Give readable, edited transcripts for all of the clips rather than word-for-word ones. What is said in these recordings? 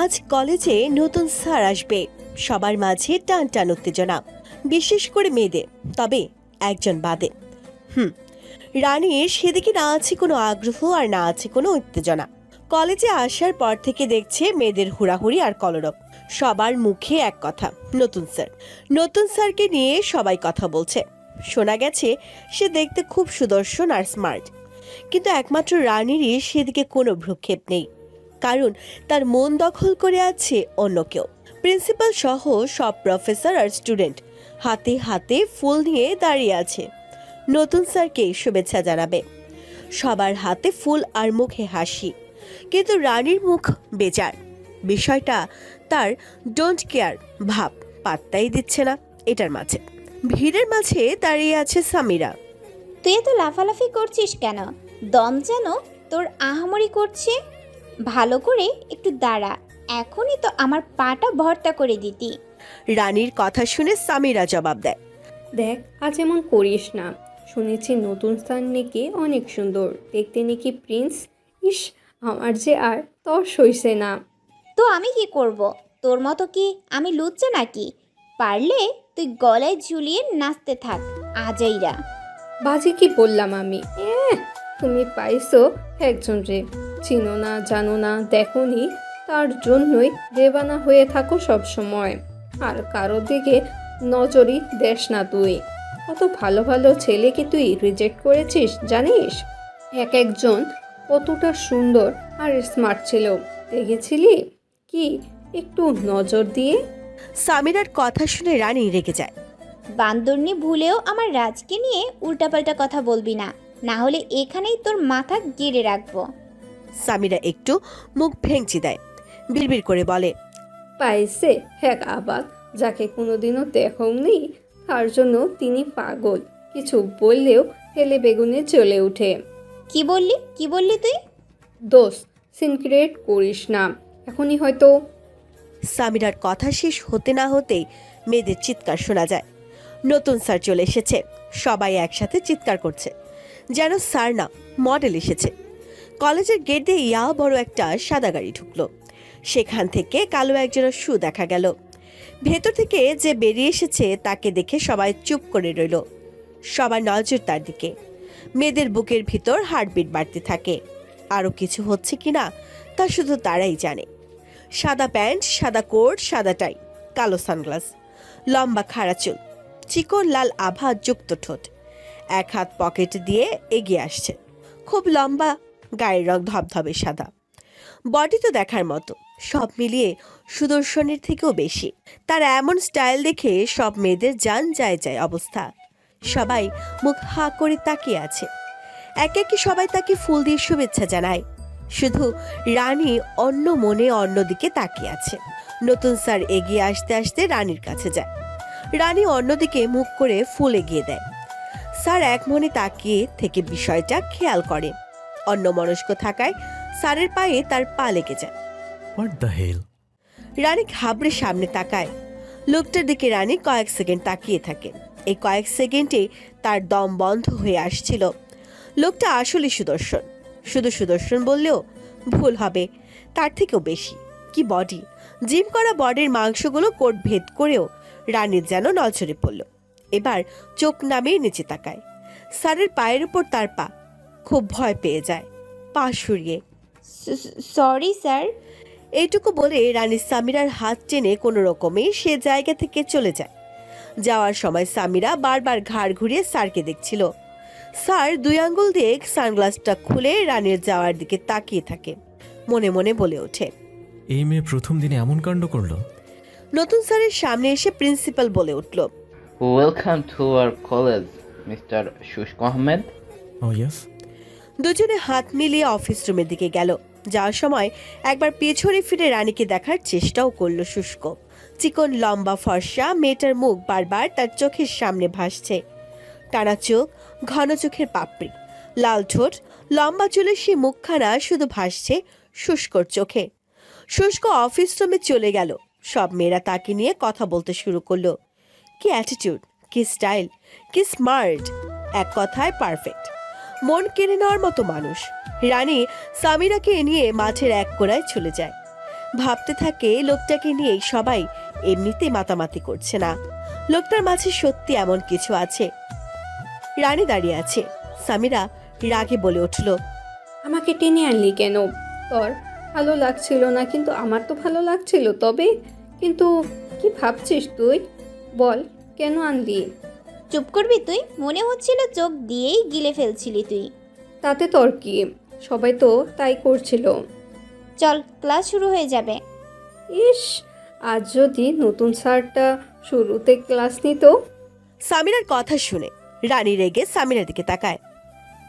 আজ কলেজে নতুন স্যার আসবে। সবার মাঝে টান টান উত্তেজনা, বিশেষ করে মেয়েদের। তবে একজন বাদে। রানীর সেদিকে না আছে কোনো আগ্রহ আর না আছে কোনো উত্তেজনা। কলেজে আসার পর থেকে দেখছে মেয়েদের হুড়াহুড়ি আর কলরব। সবার মুখে এক কথা, নতুন স্যার। নতুন স্যারকে নিয়ে সবাই কথা বলছে। শোনা গেছে সে দেখতে খুব সুদর্শন আর স্মার্ট। কিন্তু একমাত্র রানীরই সেদিকে কোনো ভ্রুক্ষেপ নেই, কারণ তার মন দখল করে আছে অন্য কেউ। প্রিন্সিপাল সহ সব প্রফেসর আর স্টুডেন্ট হাতে হাতে ফুল নিয়ে দাঁড়িয়ে আছে নতুন স্যারকে শুভেচ্ছা জানাবে। সবার হাতে ফুল আর মুখে হাসি, কিন্তু রানীর মুখ বেজার। বিষয়টা তার ডোন্ট কেয়ার ভাব পাত্তাই দিচ্ছে না। এটার মাঝে ভিড়ের মাঝে দাঁড়িয়ে আছে সামিরা। তুই এত লাফালাফি করছিস কেন? দম যেন তোর আহামরি করছে। ভালো করে একটু দাঁড়া, এখনই তো আমার পাটা ভর্তা করে দিতি। রানীর কথা শুনে সামিরা জবাব দেয়, দেখ, আজ এমন করিস না। শুনেছি নতুন স্থান নাকি অনেক সুন্দর, দেখতে নাকি প্রিন্স। ইস, আমার যে আর তর সইছে না। তো আমি কি করব? তোর মতো কি আমি লুচ্চা নাকি? পারলে তুই গলায় ঝুলিয়ে নাচতে থাক আজাইরা। বাজে কি বললাম আমি? তুমি পাইছো একজন রে, চিনো না জানো না দেখোনি, তার জন্যই দেবানা হয়ে থাকো সব সময়। আর কারোর দিকে নজরই দেস না তুই। কত ভালো ভালো ছেলেকে তুই রিজেক্ট করেছিস জানিস? এক একজন কতটা সুন্দর আর স্মার্ট ছিল, দেখেছিলি কি একটু নজর দিয়ে? সামিরার কথা শুনে রানী রেগে যায়। বান্দরনি ভুলেও আমার রাজকে নিয়ে উল্টাপাল্টা কথা বলবি না, না হলে এখানেই তোর মাথা গেড়ে রাখবো। সামিরা একটু মুখ ভেঙচি দেয়, বিড়বিড় করে বলে, পাইছে এক আবাল, যাকে কোনোদিনও দেখোনি, তার জন্য তিনি পাগল। কিছু বললেও ফেলে বেগুনে চলে ওঠে। কি বললি তুই? দোষ সিনক্রিয়েট করিস না, এখনই হয়তো। সামিরার কথা শেষ হতে না হতেই মেয়েদের চিৎকার শোনা যায়। নতুন স্যার চলে এসেছে। সবাই একসাথে চিৎকার করছে, যেন স্যার না মডেল এসেছে। কলেজের গেট দিয়ে ইয়া বড় একটা সাদা গাড়ি ঢুকলো। সেখান থেকে কালো একজনের শু দেখা গেল। ভেতর থেকে যে বেরিয়ে এসেছে তাকে দেখে সবাই চুপ করে রইল। সবার নজর তার দিকে। মেয়েদের বুকের ভিতর হার্টবিট বাড়তে থাকে। আরও কিছু হচ্ছে কিনা তা শুধু তারাই জানে। সাদা প্যান্ট, সাদা কোট, সাদা টাই, কালো সানগ্লাস, লম্বা খাড়া চুল, চিকন লাল আভা যুক্ত ঠোঁট। এক হাত পকেটে দিয়ে এগিয়ে আসছে। খুব লম্বা, গায়ের রং ধবধবে সাদা। বডি তো দেখার মতো, সব মিলিয়ে সুদর্শনের থেকেও বেশি। তার এমন স্টাইল দেখে সব মেয়েদের জান যায় যায় অবস্থা। সবাই মুখ হা করে তাকিয়ে আছে। একে একে সবাই তাকে ফুল দিয়ে শুভেচ্ছা জানায়। শুধু রানী অন্য মনে অন্যদিকে তাকিয়ে আছে। নতুন স্যার এগিয়ে আসতে আসতে রানীর কাছে যায়। রানী অন্যদিকে মুখ করে ফুল এগিয়ে দেয়। স্যার এক মনে তাকিয়ে থেকে বিষয়টা খেয়াল করে। অন্যমনস্ক থাকায় স্যারের পায়ে তার পা লেগে যায়। What the hell? রানী ঘাবড়ে সামনে তাকায়। লোকটার দিকে রানী কয়েক সেকেন্ড তাকিয়ে থাকে। এই কয়েক সেকেন্ডে তার দম বন্ধ হয়ে আসছিল। লোকটা আসলে সুদর্শন। শুধু সুদর্শন বললেও ভুল হবে, তার থেকেও বেশি। কি বডি! জিম করা বডির মাংসগুলো কোট ভেদ করেও রানীর যেন নজরে পড়ল। এবার চোখ নামিয়ে নিচে তাকায়। স্যারের পায়ের উপর তার পা। খুব ভয় পেয়ে যায়, পা সরিয়ে। Sorry sir. এইটুকু বলে রানী সামিরার হাত টেনে কোনো রকমে সে জায়গা থেকে চলে যায়। যাওয়ার সময় সামিরা বারবার ঘাড় ঘুরিয়ে স্যারকে দেখছিল। স্যার দুই আঙ্গুল দিয়ে সানগ্লাসটা খুলে রানীর যাওয়ার দিকে তাকিয়ে থাকে। মনে মনে বলে ওঠে, এই মেয়ে প্রথম দিনে এমন কাণ্ড করলো। নতুন স্যারের সামনে এসে প্রিন্সিপাল বলে উঠল, Welcome to our college, Mr. Shushk Ahmed. O yes. দুজনে হাত মিলিয়ে অফিস রুমের দিকে গেল। যাওয়ার সময় একবার পেছনে ফিরে রানীকে দেখার চেষ্টাও করলো শুষ্ক। চিকন লম্বা ফর্সা মেয়েটার মুখ বারবার তার চোখের সামনে ভাসছে। টানা চোখ, ঘন চোখের পাপড়ি, লাল ঠোঁট, লম্বা চুলের সে মুখখানা শুধু ভাসছে শুষ্কর চোখে। শুষ্ক অফিস রুমে চলে গেল। সব মেয়েরা তাকে নিয়ে কথা বলতে শুরু করলো। কি অ্যাটিটিউড, কি স্টাইল, কি স্মার্ট! এক কথায় পারফেক্ট। মন কেড়ে নেওয়ার মতো মানুষ। রানী সামিরাকে নিয়ে মাঠের এক কোণায় চলে যায়। ভাবতে থাকে লোকটাকে নিয়েই সবাই এমনিতেই মাতামাতি করছে না, লোকটার মাঝে সত্যি এমন কিছু আছে। রানী দাঁড়িয়ে আছে। সামিরা রাগে বলে উঠল, আমাকে টেনে আনলি কেন? তোর ভালো লাগছিল না, কিন্তু আমার তো ভালো লাগছিল। তবে কিন্তু কি ভাবছিস তুই? বল, কেন আনলি? চুপ করবি তুই? মনে হচ্ছিল চোখ দিয়েই গিলে ফেলছিলি তুই। তাতে তোর কি? সবাই তো তাই করছিল। চল, ক্লাস শুরু হয়ে যাবে। ইস, আজ যদি নতুন স্যারটা শুরুতে ক্লাস নিত। সামিরার কথা শুনে রানী রেগে সামিরার দিকে তাকায়।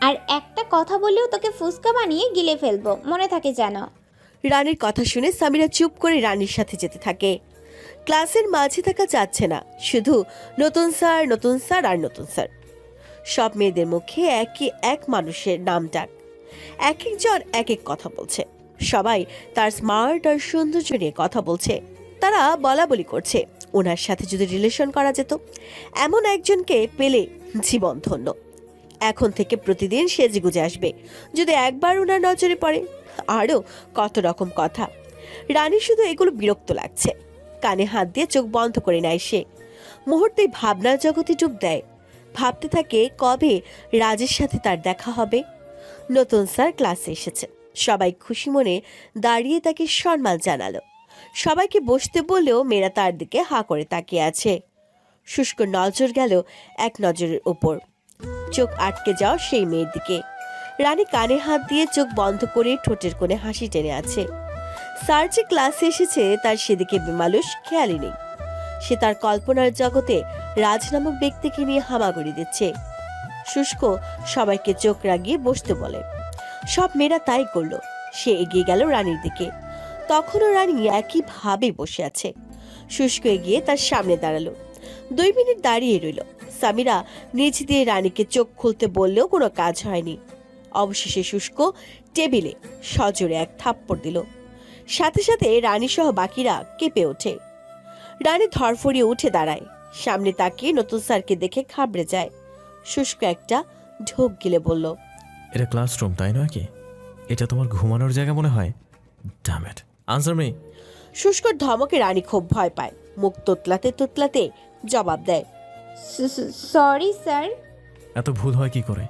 আর একটা কথা বললেও তোকে ফুসকা বানিয়ে গিলে ফেলবো, মনে থাকে যেন। রানীর কথা শুনে সামিরা চুপ করে রানীর সাথে যেতে থাকে। ক্লাসের মাঝে থাকা যাচ্ছে না, শুধু নতুন স্যার, নতুন স্যার আর নতুন স্যার। সব মেয়েদের মুখে একই এক মানুষের নাম ডাক, এক একজন এক এক কথা বলছে। সবাই তার স্মার্ট আর সৌন্দর্য নিয়ে কথা বলছে। তারা বলা বলি করছে ওনার সাথে যদি রিলেশন করা যেত, এমন একজনকে পেলে জীবন ধন্য। এখন থেকে প্রতিদিন সেজেগুজে আসবে যদি একবার ওনার নজরে পড়ে। আরও কত রকম কথা। রানী শুধু এগুলো বিরক্ত লাগছে। কানে হাত দিয়ে চোখ বন্ধ করে নেয় সে। মুহূর্তেই ভাবনার জগতে ডুব দেয়। ভাবতে থাকে কবে রাজের সাথে তার দেখা হবে। নতুন স্যার ক্লাসে এসেছে। সবাই খুশি মনে দাঁড়িয়ে তাকে সম্মান জানালো। সবাইকে বসতে বললেও মেয়েরা তার দিকে হাঁ করে তাকিয়ে আছে। শুষ্ক নজর গেল এক নজরের ওপর, চোখ আটকে যাওয়া সেই মেয়ের দিকে। রানী কানে হাত দিয়ে চোখ বন্ধ করে ঠোঁটের কোণে হাসি টেনে আছে। স্যার যে ক্লাসে এসেছে তার সেদিকে বেমালুস খেয়ালই নেই। সে তার কল্পনার জগতে রাজ নামক ব্যক্তিকে নিয়ে হামাগুড়ি দিচ্ছে। শুষ্ক সবাইকে চোখ রাগিয়ে বসতে বলে। সব মেয়েরা তাই করলো। সে এগিয়ে গেল রানীর দিকে। তখনও রানী একইভাবে বসে আছে। শুষ্ক এগিয়ে তার সামনে দাঁড়ালো। 2 মিনিট দাঁড়িয়ে রইল। সামিরা নিচ দিয়ে রানীকে চোখ খুলতে বললেও কোনো কাজ হয়নি। অবশেষে শুষ্ক টেবিলে সজোরে এক থাপ্পড় দিল। সাথে সাথে রানী সহ বাকিরা কেঁপে ওঠে। রানী ধরফড়িয়ে উঠে দাঁড়ায়। সামনে তাকিয়ে নতুন স্যারকে দেখে ঘাবড়ে যায়। শুষ্ক একটা ঢোক গিলে বলল, এটা ক্লাসরুম তাই নয় কি? এটা তোমার ঘুমানোর জায়গা মনে হয়? Damn it, answer me. শুষ্কর ধমকে রানী খুব ভয় পায়। মুখ তোতলাতে তোতলাতে জবাব দেয়, সরি স্যার। এত ভুল হয় কি করে?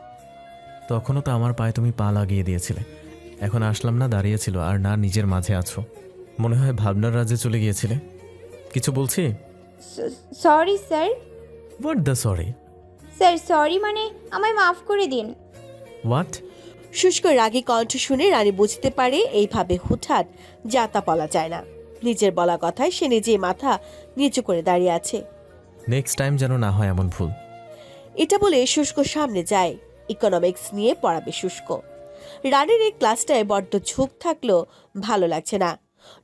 তখনও তো আমার পায়ে তুমি পা লাগিয়ে দিয়েছিলে। এখন আসলাম না দাঁড়িয়েছিল, আর না নিজের মাঝে আছো। মনে হয় ভাবনার রাজ্যে চলে গিয়েছিলে। কিছু বলছি? Sorry sir. What the sorry? Sir sorry মানে আমায় মাফ করে দিন। হোয়াট? শুষ্ক রাগী কণ্ঠ শুনে রানী বুঝতে পারে এইভাবে হুটহাট যাতা বলা যায় না। নিজের বলা কথায় সে নিজেই মাথা নিচু করে দাঁড়িয়ে আছে। নেক্সট টাইম যেন না হয় এমন ভুল। এটা বলে শুষ্ক সামনে যায়। ইকোনমিক্স নিয়ে পড়াবে শুষ্ক। রানীর এই ক্লাসটায় বড্ড ঝোঁক থাকলো ভালো লাগছে না।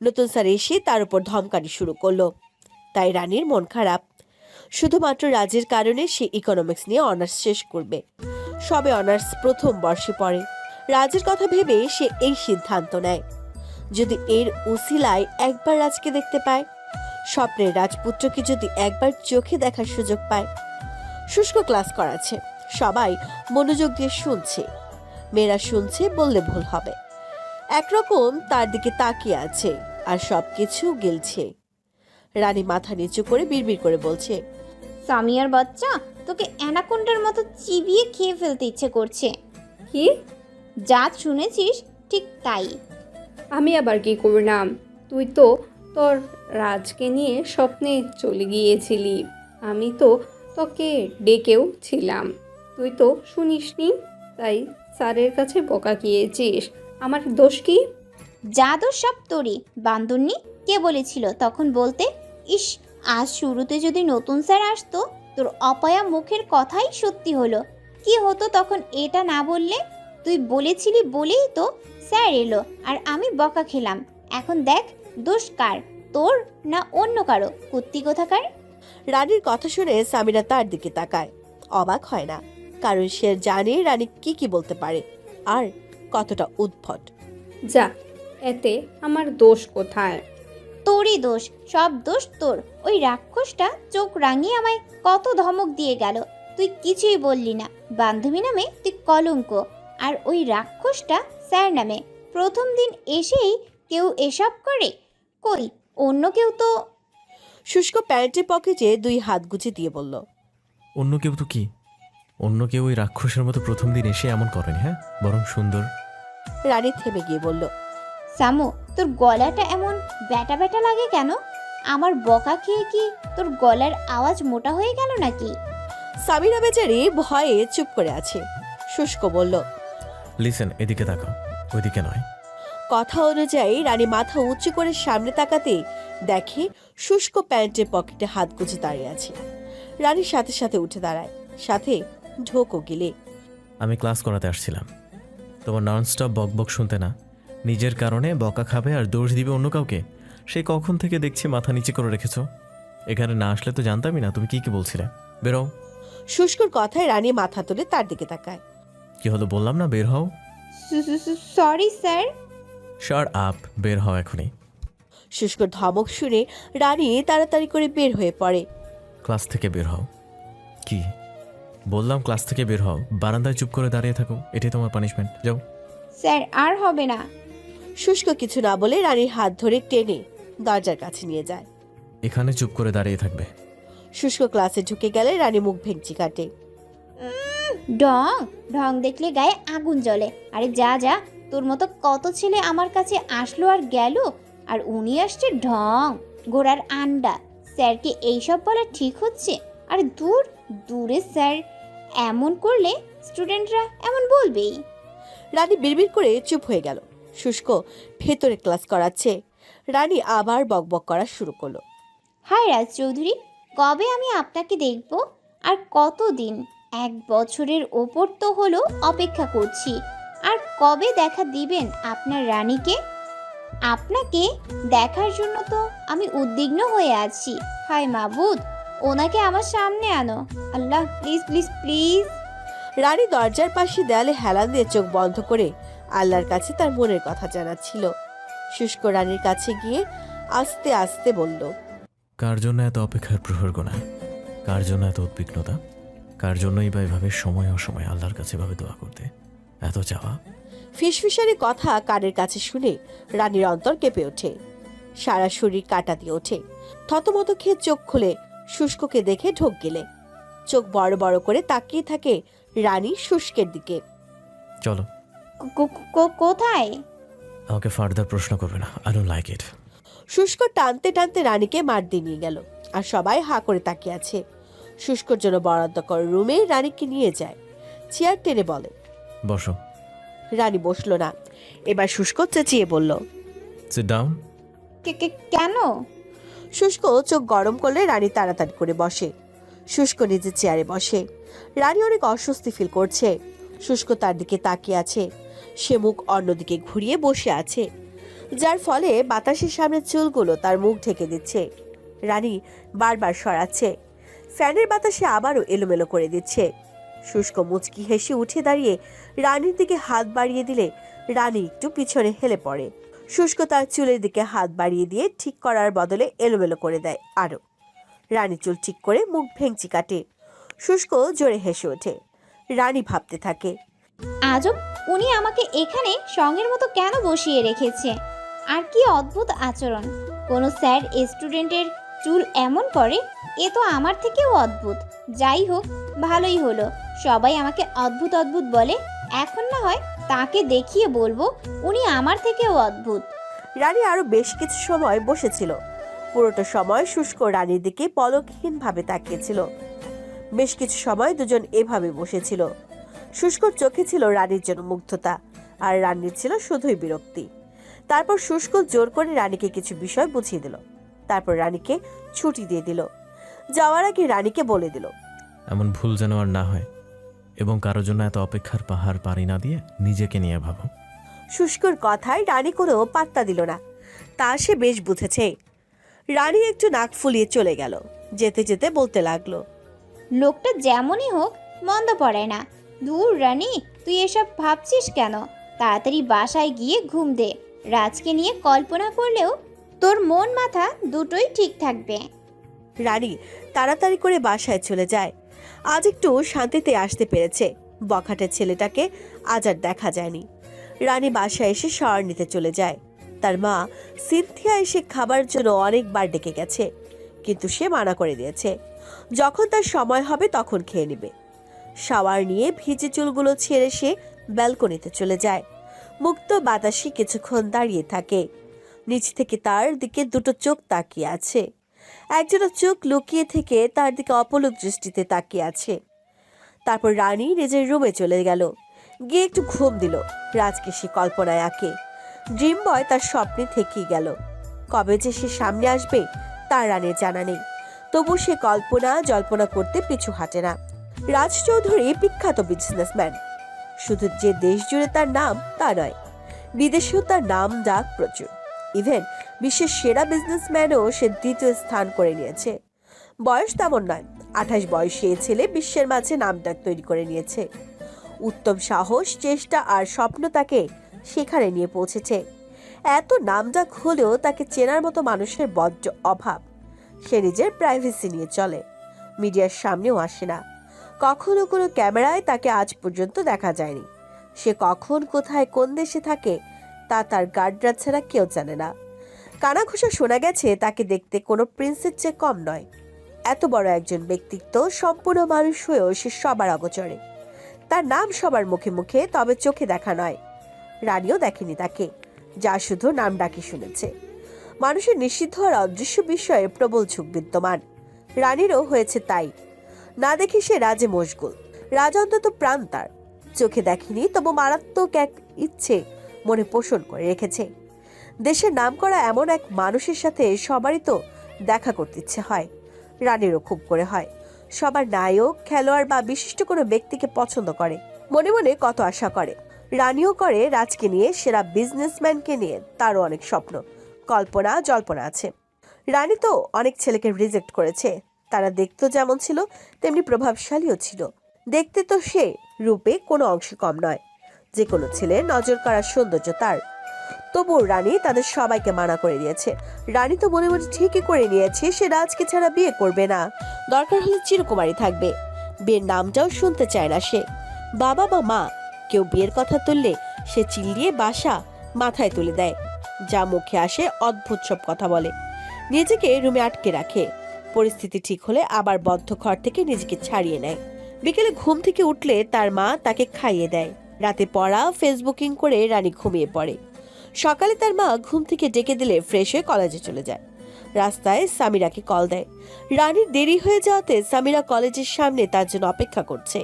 নতুন স্যার এসে তার উপর ধমকানি শুরু করলো। তাই রানীর মন খারাপ। শুধুমাত্র রাজের কারণে সে ইকোনমিক্স নিয়ে অনার্স শেষ করবে। সবে অনার্স প্রথম বর্ষে পড়ে। রাজের কথা ভেবে সে এই সিদ্ধান্ত নেয়, যদি এর উসিলায় একবার রাজকে দেখতে পায়, স্বপ্নের রাজপুত্রকে যদি একবার চোখে দেখার সুযোগ পায়। শুষ্ক ক্লাস করাচ্ছে, সবাই মনোযোগ দিয়ে শুনছে। মেয়েরা শুনছে বললে ভুল হবে। একরকম তার দিকে তাকিয়ে আছে আর সবকিছু গিলছে। রানী মাথা নিচু করে বিড়বিড় করে বলছে, সামিয়ার বাচ্চা, তোকে অ্যানাকোন্ডার মতো চিবিয়ে খেয়ে ফেলতে ইচ্ছে করছে। কি? যা শুনেছিস ঠিক তাই। আমি আবার কি করলাম? তুই তো তোর রাজকে নিয়ে স্বপ্নে চলে গিয়েছিলি। আমি তো তোকে ডেকেও ছিলাম, তুই তো শুনিসনি। তাই স্যারের কাছে বকা গিয়েছিস। আমার দোষ কি? যা দোষ সব তোরই। বান্দরনি কে বলেছিল তখন বলতে? ইস, আজ শুরুতে যদি নতুন স্যার আসতো, তোর অপয়া মুখের কথাই সত্যি হলো। কি হতো তখন এটা না বললে? তুই বলেছিলি বলেই তো স্যার এলো আর আমি বকা খেলাম। এখন দেখ দোষ কার, তোর না অন্য কারো? কুত্তি কোথাকার। রানীর কথা শুনে সামিরা তার দিকে তাকায়। অবাক হয় না, কারণ সে জানে রানী কি কি বলতে পারে আর কতটা উদ্ভট। যা, এতে আমার দোষ কোথায়? তোরই দোষ, সব দোষ তোর। ওই রাক্ষসটা চোখ রাঙিয়ে আমায় কত ধমক দিয়ে গেল, তুই কিছুই বললি না। বান্ধবী নামে তুই কলঙ্ক, আর ওই রাক্ষসটা স্যার নামে। প্রথম দিন এসেই কেউ এসব করে? কই অন্য কেউ তো। শুষ্ক প্যান্টের পকেটে 2 হাত গুজে দিয়ে বলল, অন্য কেউ তো কি? অন্য কেউ ওই রাক্ষসের মতো প্রথম দিন এসে এমন করেনি, হ্যাঁ, বরং সুন্দর। রানী থেমে গিয়ে বলল, সামু, তোর গলাটা এমন ব্যাটা ব্যাটা লাগে কেন? আমার বকা খেয়ে কি তোর গলার আওয়াজ মোটা হয়ে গেল নাকি? সামিরা বেচারি ভয়ে চুপ করে আছে। শুষ্ক বলল, লিসেন, এদিকে তাকাও, ওইদিকে নয়। কথা অনুযায়ী রানী মাথা উঁচু করে সামনে তাকাতেই দেখে শুষ্ক প্যান্টের পকেটে হাত গুজে দাঁড়িয়ে আছে। রানীর সাথে সাথে উঠে দাঁড়ায়, সাথে ঢোকও গিলে। আমি ক্লাস করাতে আসছিলাম, তোমার ননস্টপ বকবক শুনতে না। নিজের কারণে বকা খাবে আর দোষ দিবে অন্য কাউকে। সেই কখন থেকে দেখছি মাথা নিচে করে রেখেছো। এখানে না আসলে তো জানতামই না তুমি কি কি বলছিলে। বেরো। শুষ্কর কথায় রানী মাথা তুলে তার দিকে তাকায়। কি হলো বললাম না, বের হও। Sorry sir. শাট আপ, বের হও এখনই। শুষ্কর ধমক শুনে রানী তাড়াতাড়ি করে বের হয়ে পড়ে। ক্লাস থেকে বের হও। কি বললাম? ক্লাস থেকে বের হও। বারান্দায় চুপ করে দাঁড়িয়ে থাকো, এটাই তোমার পানিশমেন্ট। যাও। স্যার আর হবে না। শুষ্ক কিছু না বলে রানীর হাত ধরে টেনে দরজার কাছে নিয়ে যায়। এখানে চুপ করে দাঁড়িয়ে থাকবে। শুষ্ক ক্লাসে ঢুকে গেলে রানী মুখ ভেঙচি কাটে। ঢং ঢং দেখলে গায়ে আগুন জ্বলে। আরে যা যা, তোর মতো কত ছেলে আমার কাছে আসলো আর গেল, আর উনি আসছে ঢং ঘোড়ার আন্ডা। স্যারকে এইসব বলা ঠিক হচ্ছে? আর দূরে স্যার এমন করলে স্টুডেন্টরা এমন বলবেই। রানী বিড়বিড় করে চুপ হয়ে গেল। শুষ্ক ভেতরে ক্লাস করাচ্ছে। রানী আবার বকবক করা শুরু করলো। হায় রাজ চৌধুরী, কবে আমি আপনাকে দেখব? আর কতদিন? 1 বছরের ওপর তো হলো অপেক্ষা করছি। আর কবে দেখা দিবেন আপনার রানীকে? আপনাকে দেখার জন্য তো আমি উদ্বিগ্ন হয়ে আছি। হায় মাবুদ, ওনাকে আমার সামনে আনো। আল্লাহ, প্লিজ প্লিজ প্লিজ। রানী দরজার পাশে দেয়ালে হেলান দিয়ে চোখ বন্ধ করে আল্লাহর কাছে তার মনের কথা জানাচ্ছিল। শুষ্ক রানীর কাছে গিয়ে আস্তে আস্তে বলল, কার জন্য এত অপেক্ষার প্রহর গোনা? কার জন্য এত উদ্বিগ্নতা? কার জন্যই বা এভাবে সময় অসময় আল্লাহর কাছে ভাবে দোয়া করতে এত চাওয়া? ফিসফিসারি কথা কানের কাছে শুনে রানীর অন্তর কেঁপে ওঠে, সারা শরীর কাটা দিয়ে ওঠে। থতমত খেয়ে চোখ খুলে শুষ্ককে দেখে ঢোক গেলে। চোখ বড় বড় করে তাকিয়ে থাকে রানী শুষ্কের দিকে। চলো। কোথায়? আমাকে ফার্দার প্রশ্ন করবে না, আই ডোন্ট লাইক ইট। শুষ্ক টানতে টানতে রানীকে মার দিয়ে নিয়ে গেল, আর সবাই হা করে তাকিয়ে আছে। শুষ্কর জন্য বরাদ্দ করা রুমে রানীকে নিয়ে যায়। চেয়ার টেনে বলে, বসো। রানী বসলো না। এবার শুষ্ক চেঁচিয়ে বলল, সিট ডাউন। কেন? শুষ্ক চোখ গরম করলে রানী তাড়াতাড়ি করে বসে। শুষ্ক নিজের চেয়ারে বসে। রানী অনেক অস্বস্তি ফিল করছে। শুষ্ক তার দিকে তাকিয়ে আছে। সে মুখ অন্যদিকে ঘুরিয়ে বসে আছে, যার ফলে বাতাসের সামনে চুলগুলো তার মুখ ঢেকে দিচ্ছে। রানী বারবার সরাচ্ছে, ফ্যানের বাতাসে আবারও এলোমেলো করে দিচ্ছে। শুষ্ক মুচকি হেসে উঠে দাঁড়িয়ে রানীর দিকে হাত বাড়িয়ে দিলে রানী একটু পিছনে হেলে পড়ে। শুষ্ক তার চুলের দিকে হাত বাড়িয়ে দিয়ে ঠিক করার বদলে এলোমেলো করে দেয় আরো। রানী চুল ঠিক করে মুখ ভেঙচি কাটে। শুষ্ক জোরে হেসে ওঠে। রানী ভাবতে থাকে, আজব, উনি আমাকে এখানে সঙ্গের মতো কেন বসিয়ে রেখেছে? আর কি অদ্ভুত আচরণ! কোনো স্যার স্টুডেন্টের চুল এমন করে, এ তো আমার থেকেও অদ্ভুত। যাই হোক, ভালোই হলো সবাই আমাকে অদ্ভুত অদ্ভুত বলে। এখন না হয় তাকে দেখিয়ে বলবো উনি আমার থেকেও অদ্ভুত। রানী আরো বেশ কিছু সময় বসেছিল। পুরোটা সময় শুষ্ক রানীর দিকে পলকহীন ভাবে তাকিয়েছিল। বেশ কিছু সময় দুজন এভাবে বসেছিল। শুষ্কর চোখে ছিল রানীর জন্য মুগ্ধতা, আর রানীর ছিল শুধুই বিরক্তি। তারপর শুষ্ক জোর করে রানীকে কিছু বিষয় বুঝিয়ে দিল। তারপর রানীকে ছুটি দিয়ে দিল। যাওয়ার আগে রানীকে বলে দিল, এমন ভুল যেন আর না হয়, এবং কারো জন্য এত অপেক্ষার পাহাড় পাড়ি না দিয়ে নিজেকে নিয়ে ভাবো। শুষ্কর কথায় রানী কোনো পাত্তা দিল না। তা সে বেশ বুঝেছে। রানী একটু নাক ফুলিয়ে চলে গেল। যেতে যেতে বলতে লাগলো, লোকটা যেমনই হোক মন্দ পড়ে না। দূর রানী, তুই এসব ভাবছিস কেন? তাড়াতাড়ি বাসায় গিয়ে ঘুম দে। রাজকে নিয়ে কল্পনা করলেও তোর মন মাথা দুটোই ঠিক থাকবে। রানী তাড়াতাড়ি করে বাসায় চলে যায়। আজ একটু শান্তিতে আসতে পেরেছে। বখাটের ছেলেটাকে আজ আর দেখা যায়নি। রানী বাসায় এসে শাওয়ার নিতে চলে যায়। তার মা সিনথিয়া এসে খাবার জন্য অনেকবার ডেকে গেছে, কিন্তু সে মানা করে দিয়েছে যখন তার সময় হবে তখন খেয়ে নেবে। শাওয়ার নিয়ে ভিজে চুলগুলো ছেড়ে সে ব্যালকনিতে চলে যায়। মুক্ত বাতাসে কিছুক্ষণ দাঁড়িয়ে থাকে। নিচ থেকে তার দিকে দুটো চোখ তাকিয়ে আছে। একজোড়া চোখ লুকিয়ে থেকে তার দিকে অপলক দৃষ্টিতে তাকিয়ে আছে। তারপর রানী নিজের রুমে চলে গেল, গিয়ে একটু ঘুম দিল। রাজকে সে কল্পনায় আঁকে। ড্রিম বয় তার স্বপ্নে থেকেই গেল। কবে যে সে সামনে আসবে তার রানীর জানা নেই, তবু সে কল্পনা জল্পনা করতে পিছু হাঁটে না। রাজ চৌধুরী বিখ্যাত বিজনেসম্যান। শুধু যে দেশ জুড়ে তার নাম তা নয়, বিদেশেও তার নাম ডাক প্রচুর। ইভেন বিশ্বের সেরা বিজনেসম্যানও সে দ্বিতীয় স্থান করে নিয়েছে। বয়স তেমন নয়, 28 বয়সী এ ছেলে বিশ্বের মাঝে নাম ডাক তৈরি করে নিয়েছে। উত্তম সাহস, চেষ্টা আর স্বপ্ন তাকে সেখানে নিয়ে পৌঁছেছে। এত নামডাক হলেও তাকে চেনার মতো মানুষের বড্ড অভাব। সে নিজের প্রাইভেসি নিয়ে চলে, মিডিয়ার সামনেও আসে না। কখনো কোনো ক্যামেরায় তাকে আজ পর্যন্ত দেখা যায়নি। সে কখন কোথায় কোন দেশে থাকে তা তার গার্ডরা ছাড়া কেউ জানে না। কানাঘুষা শোনা গেছে তাকে দেখতে কোনো প্রিন্সের চেয়ে কম নয়। এত বড় একজন ব্যক্তিত্ব, সম্পূর্ণ মানুষ হয়েও সে সবার অগোচরে। তার নাম সবার মুখে মুখে, তবে চোখে দেখা নয়। রানীও দেখেনি তাকে, যা শুধু নাম ডাকি শুনেছে। মানুষের নিষিদ্ধ আর অদৃশ্য বিষয়ে প্রবল ঝোঁক বিদ্যমান। রানীরও হয়েছে তাই। না দেখে সে রাজে মশগুল। রাজ অন্তত প্রাণ তার। চোখে দেখেনি, তবু মারাত্মক এক ইচ্ছে মনে পোষণ করে রেখেছে। দেশের নাম করা এমন এক মানুষের সাথে সবারই তো দেখা করতে ইচ্ছে হয়। রানীরও খুব করে হয়। সবার নায়ক, খেলোয়াড় বা বিশিষ্ট কোনো ব্যক্তিকে পছন্দ করে। মনে মনে কত আশা করে। রানীও করে রাজকে নিয়ে, সেরা বিজনেসম্যানকে নিয়ে তারও অনেক স্বপ্ন, কল্পনা জল্পনা আছে। রানী তো অনেক ছেলেকে রিজেক্ট করেছে। তারা দেখতে যেমন ছিল তেমনি প্রভাবশালীও ছিল। দেখতে তো সে রূপে কোনো অংশ কম নয়। যে কোনো ছেলের নজর কাড়ার সৌন্দর্য তার। তবুও রানী তাদের সবাইকে মানা করে দিয়েছে। রানী তো মনে মনে ঠিকই করে নিয়েছে সে রাজকে ছাড়া বিয়ে করবে না। দরকার হলে চিরকুমারী থাকবে। বিয়ের নামটাও শুনতে চায় না সে। বাবা বা মা কেউ বিয়ের কথা তুললে সে চিল্লিয়ে বাসা মাথায় তুলে দেয়। যা মুখে আসে অদ্ভুত সব কথা বলে। নিজেকে রুমে আটকে রাখে। পরিস্থিতি ঠিক হলে আবার বদ্ধ ঘর থেকে নিজেকে ছাড়িয়ে নেয়। বিকেলে ঘুম থেকে উঠলে তার মা তাকে খাইয়ে দেয়। রাতে পড়া, ফেসবুকিং করে রানী ঘুমিয়ে পড়ে। সকালে তার মা ঘুম থেকে ডেকে দিলে ফ্রেশ হয়ে কলেজে চলে যায়। রাস্তায় সামিরাকে কল দেয়। রানীর দেরি হয়ে যাওয়াতে সামিরা কলেজের সামনে তার জন্য অপেক্ষা করছে।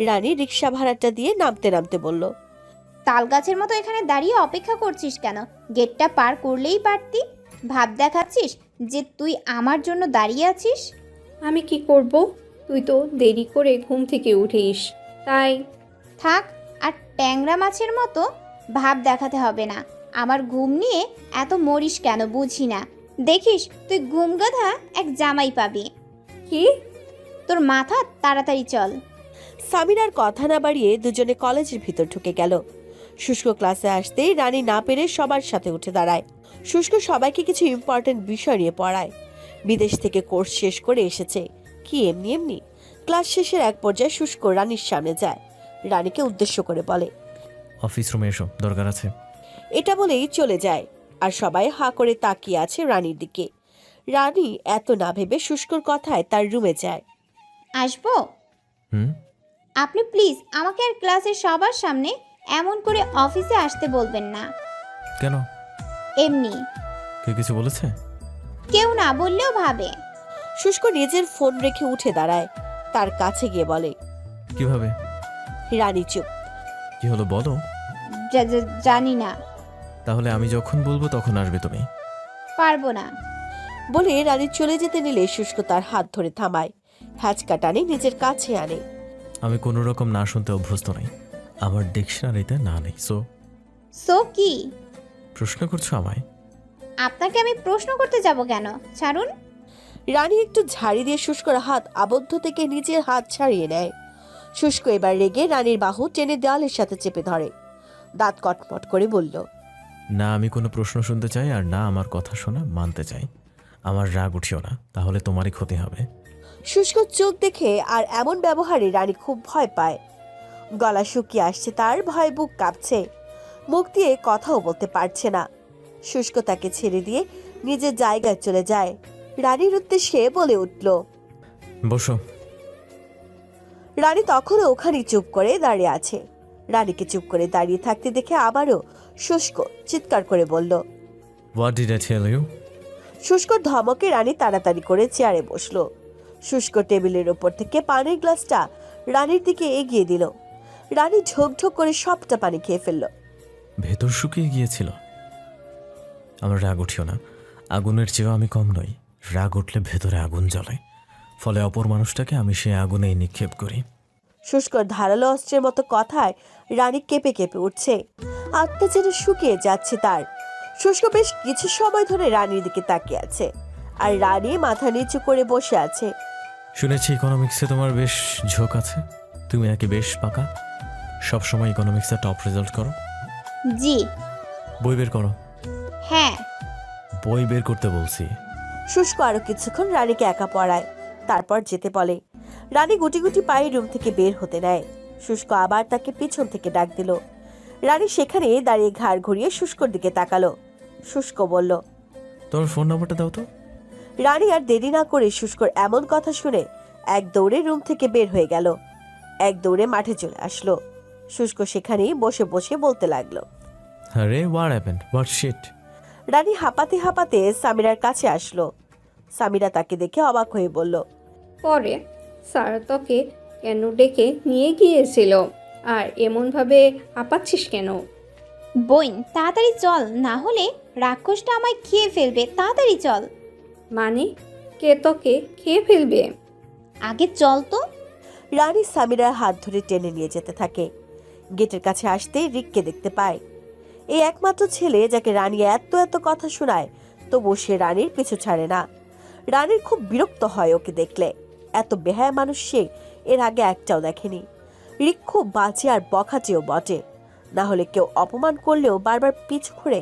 রানী রিক্সা ভাড়াটা দিয়ে নামতে নামতে বলল, তাল গাছের মতো এখানে দাঁড়িয়ে অপেক্ষা করছিস কেন? গেটটা পার করলেই পারতি। ভাব দেখাচ্ছিস যে তুই আমার জন্য দাঁড়িয়ে আছিস? আমি কি করব? তুই তো দেরি করে ঘুম থেকে উঠিস, তাই। থাক, আর ট্যাংরা মাছের মতো ভাব দেখাতে হবে না। আমার ঘুম নিয়ে এত মরিস কেন বুঝি না। দেখিস তুই ঘুম গাধা এক জামাই পাবি। কি? তোর মাথা তাড়াতাড়ি চল। সামিরার কথা না বাড়িয়ে দুজনে কলেজের ভিতর ঢুকে গেল। শুষ্ক ক্লাসে আসতেই রানী না পেরে সবার সাথে উঠে দাঁড়ায়। শুষ্ক সবাইকে কিছু ইম্পর্টেন্ট বিষয় নিয়ে পড়ায়। বিদেশ থেকে কোর্স শেষ করে এসেছে। কি এমনি এমনি? ক্লাস শেষের এক পর্যায়ে শুষ্ক রানীর সামনে যায়। রানীকে উদ্দেশ্য করে বলে, অফিস রুমে এসো, দরকার আছে। এটা বলেই চলে যায়। আর সবাই হা করে তাকিয়ে আছে রানীর দিকে। রানী এত না ভেবে শুষ্কর কথায় তার রুমে যায়। আসবো? হুম। আপনি প্লিজ আমাকে আর ক্লাসের সবার সামনে এমন করে অফিসে আসতে বলবেন না। কেন? এমনি। কেউ কিছু বলেছে? কেউ না বললেও ভাবে। শুষ্ক নিজের ফোন রেখে উঠে দাঁড়ায়। তার কাছে গিয়ে বলে, কিভাবে? রানী চুপ। কি হলো বলো। জানি না। তাহলে আমি যখন বলবো তখন আসবে তুমি। পারবো না। বলে রানী চলে যেতে নিলে শুষ্ক তার হাত ধরে থামায়। হ্যাচকা টানে নিজের কাছে আনে। আমি কোনো রকম না শুনতে অভ্যস্ত নই। আমার ডিকশনারিতে না নেই। সো কি? প্রশ্ন করছো আমায়? আপনাকে আমি প্রশ্ন করতে যাব কেন? ছাড়ুন। রানী একটু ঝাড়ি দিয়ে শুষ্কর হাত আবদ্ধ থেকে নিজের হাত ছাড়িয়ে নেয়। শুষ্ক এবার রেগে রানীর বাহু টেনে দেওয়ালের সাথে চেপে ধরে। দাঁত কটমট করে বলল, না আমি কোনো প্রশ্ন শুনতে চাই, আর না আমার কথা শোনা মানতে চাই। আমার রাগ উঠিও না, তাহলে তোমারই ক্ষতি হবে। শুষ্ক চোখ দেখে আর এমন ব্যবহারে রানী খুব ভয় পায়। গলা শুকিয়ে আসছে তার, ভয় বুক কাঁপছে। মুখ দিয়ে কথাও বলতে পারছে না। শুষ্ক তাকে ছেড়ে দিয়ে নিজের জায়গায় চলে যায়। রানীর উদ্দেশ্যে বলে উঠল। বসো। রানী তখনও ওখানে চুপ করে দাঁড়িয়ে আছে। রানীকে চুপ করে দাঁড়িয়ে থাকতে দেখে আবারও শুষ্ক চিৎকার করে বলল। What did I tell you? শুষ্কর ধমকে রানী তাড়াতাড়ি করে চেয়ারে বসলো। শুষ্ক টেবিলের ওপর থেকে পানির গ্লাসটা রানীর দিকে এগিয়ে দিল। রানী ঝোকঝোক করে সবটা পানি খেয়ে ফেলল। ভেতর শুকিয়ে গিয়েছিল। আমার রাগ উঠিও না, আগুনের চেয়েও আমি কম নই। রাগ উঠলে ভেতরে আগুন জ্বলে, ফলে অপর মানুষটাকে আমি সেই আগুনেই নিক্ষেপ করি। শুষ্কর ধারালো অস্ত্রের মতো কথায় রানী কেঁপে কেঁপে উঠছে। আত্মা যেন শুকিয়ে যাচ্ছে তার। শুষ্ক বেশ কিছু সময় ধরে রানীর দিকে তাকিয়ে আছে, আর রানী মাথা নিচু করে বসে আছে। শুনেছি ইকোনমিক্সে তোমার বেশ ঝোঁক আছে, তুমি নাকি বেশ পাকা, সবসময় ইকোনমিক্সে টপ রেজাল্ট করো। জি। বই বের করো। হ্যাঁ। বই বের করতে বলছি। শুষ্ক আরো কিছুক্ষণ রানীকে একা পড়ায়, তারপর যেতে বলে। রানী গুটি গুটি পায়ে রুম থেকে বের হতে নেয়। শুষ্ক আবার তাকে পিছন থেকে ডাক দিল। রানী সেখানে দাঁড়িয়ে ঘাড় ঘুরিয়ে শুষ্কর দিকে তাকালো। শুষ্ক বলল, তোমার ফোন নাম্বারটা দাও তো। রানী আর দেরি না করে শুষ্কর এমন কথা শুনে এক দৌড়ে রুম থেকে বের হয়ে গেল। এক দৌড়ে মাঠে চলে আসলো। শুষ্ক সেখানেই বসে বসে বলতে লাগলো। আরে হোয়াট হ্যাপেন্ড, হোয়াট শিট। রানী হাঁপাতে হাঁপাতে সামিরার কাছে আসলো। সামিরা তাকে দেখে অবাক হয়ে বলল, পরে স্যার তোকে কেন ডেকে নিয়ে গিয়েছিল, আর এমনভাবে হাঁপাচ্ছিস কেন? বোন তাড়াতাড়ি চল, না হলে রাক্ষসটা আমায় খেয়ে ফেলবে। তাড়াতাড়ি চল। মানে কে তোকে খেয়ে ফেলবে? আগে চল তো। রানী সামিরার হাত ধরে টেনে নিয়ে যেতে থাকে। গেটের কাছে আসতেই রিককে দেখতে পায়। এই একমাত্র ছেলে যাকে রানী এত এত কথা শোনায়, তবু সে রানীর পিছু ছাড়ে না। রানীর খুব বিরক্ত হয় ওকে দেখলে। এত বেহায়া মানুষ সে এর আগে একটাও দেখেনি। রিক খুব বাজে আর বখাটেও বটে, না হলে কেউ অপমান করলেও বারবার পিছু ঘুরে।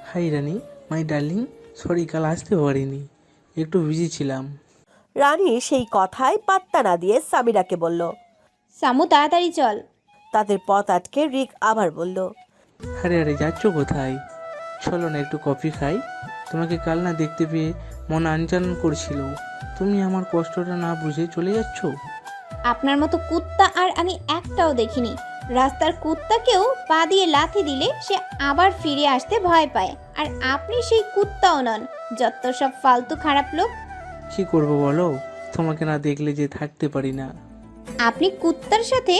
Hi Rani, my darling, sorry কাল আসতে পারিনি, একটু বিজি ছিলাম। রানী সেই কথায় পাত্তা না দিয়ে সামিরাকে বলল। সামু তাড়াতাড়ি চল। তাদের পথ আটকে রিক আবার বলল, আরে আরে যাচ্ছ কোথায়? চলো না একটু কফি খাই। তোমাকে কাল না দেখতে পেয়ে মন আনচান করছিল, তুমি আমার কষ্টটা না বুঝে চলে যাচ্ছ। আপনার মতো কুত্তা আর আমি একটাও দেখিনি। রাস্তার কুত্তাকেও পা দিয়ে লাথি দিলে সে আবার ফিরে আসতে ভয় পায়, আর আপনি সেই কুত্তাও নন। যত সব ফালতু খারাপ লোক। কি করবো বলো, তোমাকে না দেখলে যে থাকতে পারি না। আপনি কুত্তার সাথে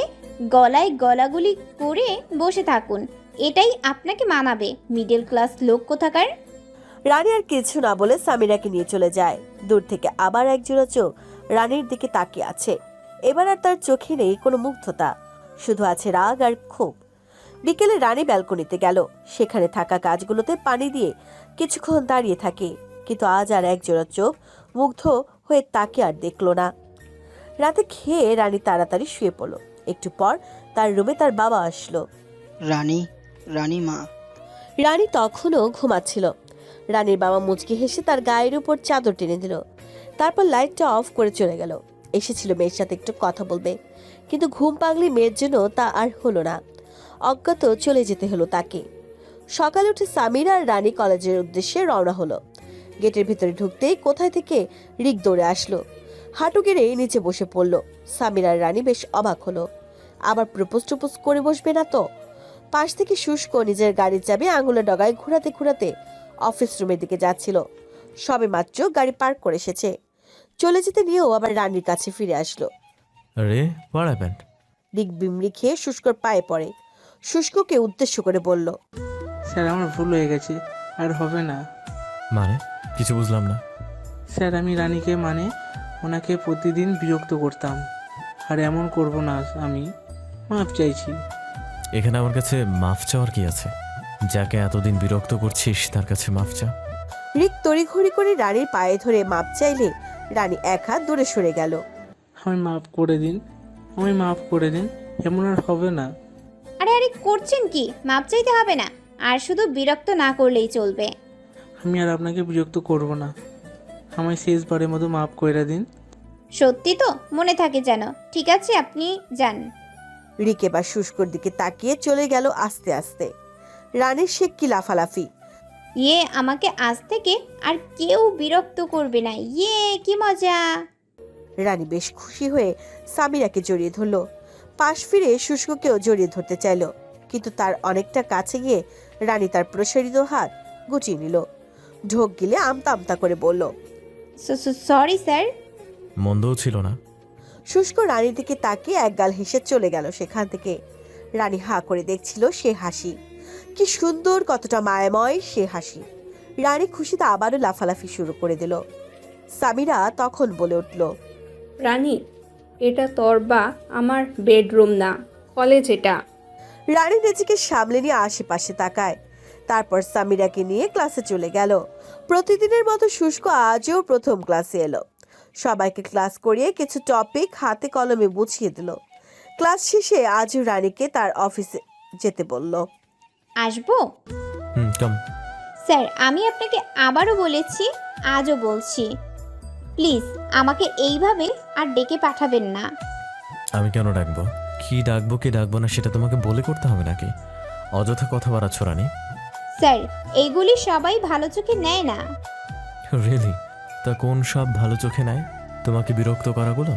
গলায় গলাগুলি করে বসে থাকুন, এটাই আপনাকে মানাবে। মিডল ক্লাস লোক কোথাকার। রানী আর কিছু না বলে সামিরাকে নিয়ে চলে যায়। দূর থেকে আবার একজোড়া চোখ রানীর দিকে তাকিয়ে আছে। এবার আর তার চোখে নেই কোনো মুগ্ধতা, শুধু আছে রাগ আর ক্ষোভ। বিকেলে রানী ব্যালকনিতে গেল। সেখানে থাকা গাছগুলোতে পানি দিয়ে কিছুক্ষণ দাঁড়িয়ে থাকে, কিন্তু আজ আর একজোড়া চোখ মুগ্ধ হয়ে তাকে আর দেখলো না। রাতে খেয়ে রানী তাড়াতাড়ি শুয়ে পড়ল। একটু পর তার রুমে তার বাবা আসলো। রানী মা। রানী তখনও ঘুমাচ্ছিল। রানীর বাবা মুচকি হেসে তার গায়ের উপর চাদর টেনে দিল, তারপর লাইটটা অফ করে চলে গেল। এসেছিল মেয়ের সাথে একটু কথা বলবে, কিন্তু ঘুম পাগলি মেয়ের জন্য তা আর হলো না। অজ্ঞাত চলে যেতে হলো তাকে। সকালে উঠে সামিরা আর রানী কলেজের উদ্দেশ্যে রওনা হলো। গেটের ভিতরে ঢুকতেই কোথায় থেকে রিক দৌড়ে আসলো। হাঁটু গেড়ে নিচে বসে পড়ল। সামিরা আর রানী বেশ অবাক হলো। আবার প্রপোজ টপোজ করে বসবে না তো? পাশ থেকে শুষ্ক নিজের গাড়ির চাবি আঙুলের ডগায় ঘোরাতে ঘোরাতে অফিস রুমের দিকে যাচ্ছিল। সবে মাত্র গাড়ি পার্ক করে এসেছে। চলে যেতে নিয়েও আবার রানীর কাছে ফিরে আসলো। আরে হোয়াট হ্যাপেন্ড? রিক বিমড়ি খেয়ে শুষ্কর পায়ে পড়ে। শুষ্ককে উদ্দেশ্য করে বলল, স্যার আমার ভুল হয়ে গেছে, আর হবে না। মানে কিছু বুঝলাম না। স্যার আমি রানীকে ওনাকে প্রতিদিন বিরক্ত করতাম, আর এমন করব না। আমি মাফ চাইছি। এখানে আমার কাছে মাফ চাওয়ার কি আছে? যাকে এতদিন বিরক্ত করছিস তার কাছে মাফ চা। রিক তড়িঘড়ি করে রানীর পায়ে ধরে মাপ চাইলে রানী এক হাত দূরে সরে গেল। আমি মাফ করে দিন, আমি মাফ করে দিন, এমন আর হবে না। আরে আরে করছেন কি? মাপ চাইতে হবে না, আর শুধু বিরক্ত না করলেই চলবে। আমি আর আপনাকে বিরক্ত করব না, আমায় শেষবারের মতো মাফ করে দিন। সত্যি তো? মনে থাকে যেন। ঠিক আছে, আপনি যান। রিক এবার শুষ্কর দিকে তাকিয়ে চলে গেল আস্তে আস্তে। রানীর সে কি লাফালাফি। আমাকে আজ থেকে আর কেউ বিরক্ত করবে না। কি মজা। রানী বেশ খুশি হয়ে সামিরাকে জড়িয়ে ধরলো। পাশ ফিরে শুষ্ককেও জড়িয়ে ধরতে চাইল, কিন্তু তার অনেকটা কাছে গিয়ে রানী তার প্রসারিত হাত গুটিয়ে নিল। ঢোক গিলে আমতা আমতা করে বলল, সরি স্যার। মন্দও ছিল না। শুষ্ক রানীর দিকে তাকিয়ে একগাল হেসে চলে গেল সেখান থেকে। রানী হা করে দেখছিল সে হাসি। কি সুন্দর, কতটা মায়াময় সে হাসি। রানী খুশিতে আবারও লাফালাফি শুরু করে দিল। সামিরা তখন বলে উঠল, রানী, এটা তোর বা আমার বেডরুম না, কলেজ এটা। রানী নিজেকে সামলে নিয়ে আশেপাশে তাকায়, তারপর সামিরাকে নিয়ে ক্লাসে চলে গেল। প্রতিদিনের মতো শুষ্ক আজও প্রথম ক্লাসে এলো। সবাইকে ক্লাস করিয়ে কিছু টপিক হাতে কলমে বুঝিয়ে দিল। ক্লাস শেষে আজও রানীকে তার অফিসে যেতে বলল। আসবো? কম। স্যার, আমি আপনাকে আবারও বলেছি, আজও বলছি, প্লিজ আমাকে এইভাবে আর ডেকে পাঠাবেন না। আমি কেন ডাকবো? কি ডাকবো না সেটা তোমাকে বলে করতে হবে নাকি? অযথা কথা বাড়াচ্ছ রানী। স্যার, এইগুলি সবাই ভালো চোখে নেয় না। রিয়েলি? তা কোন সব ভালো চোখে নেয়? তোমাকে বিরক্ত করাগুলো?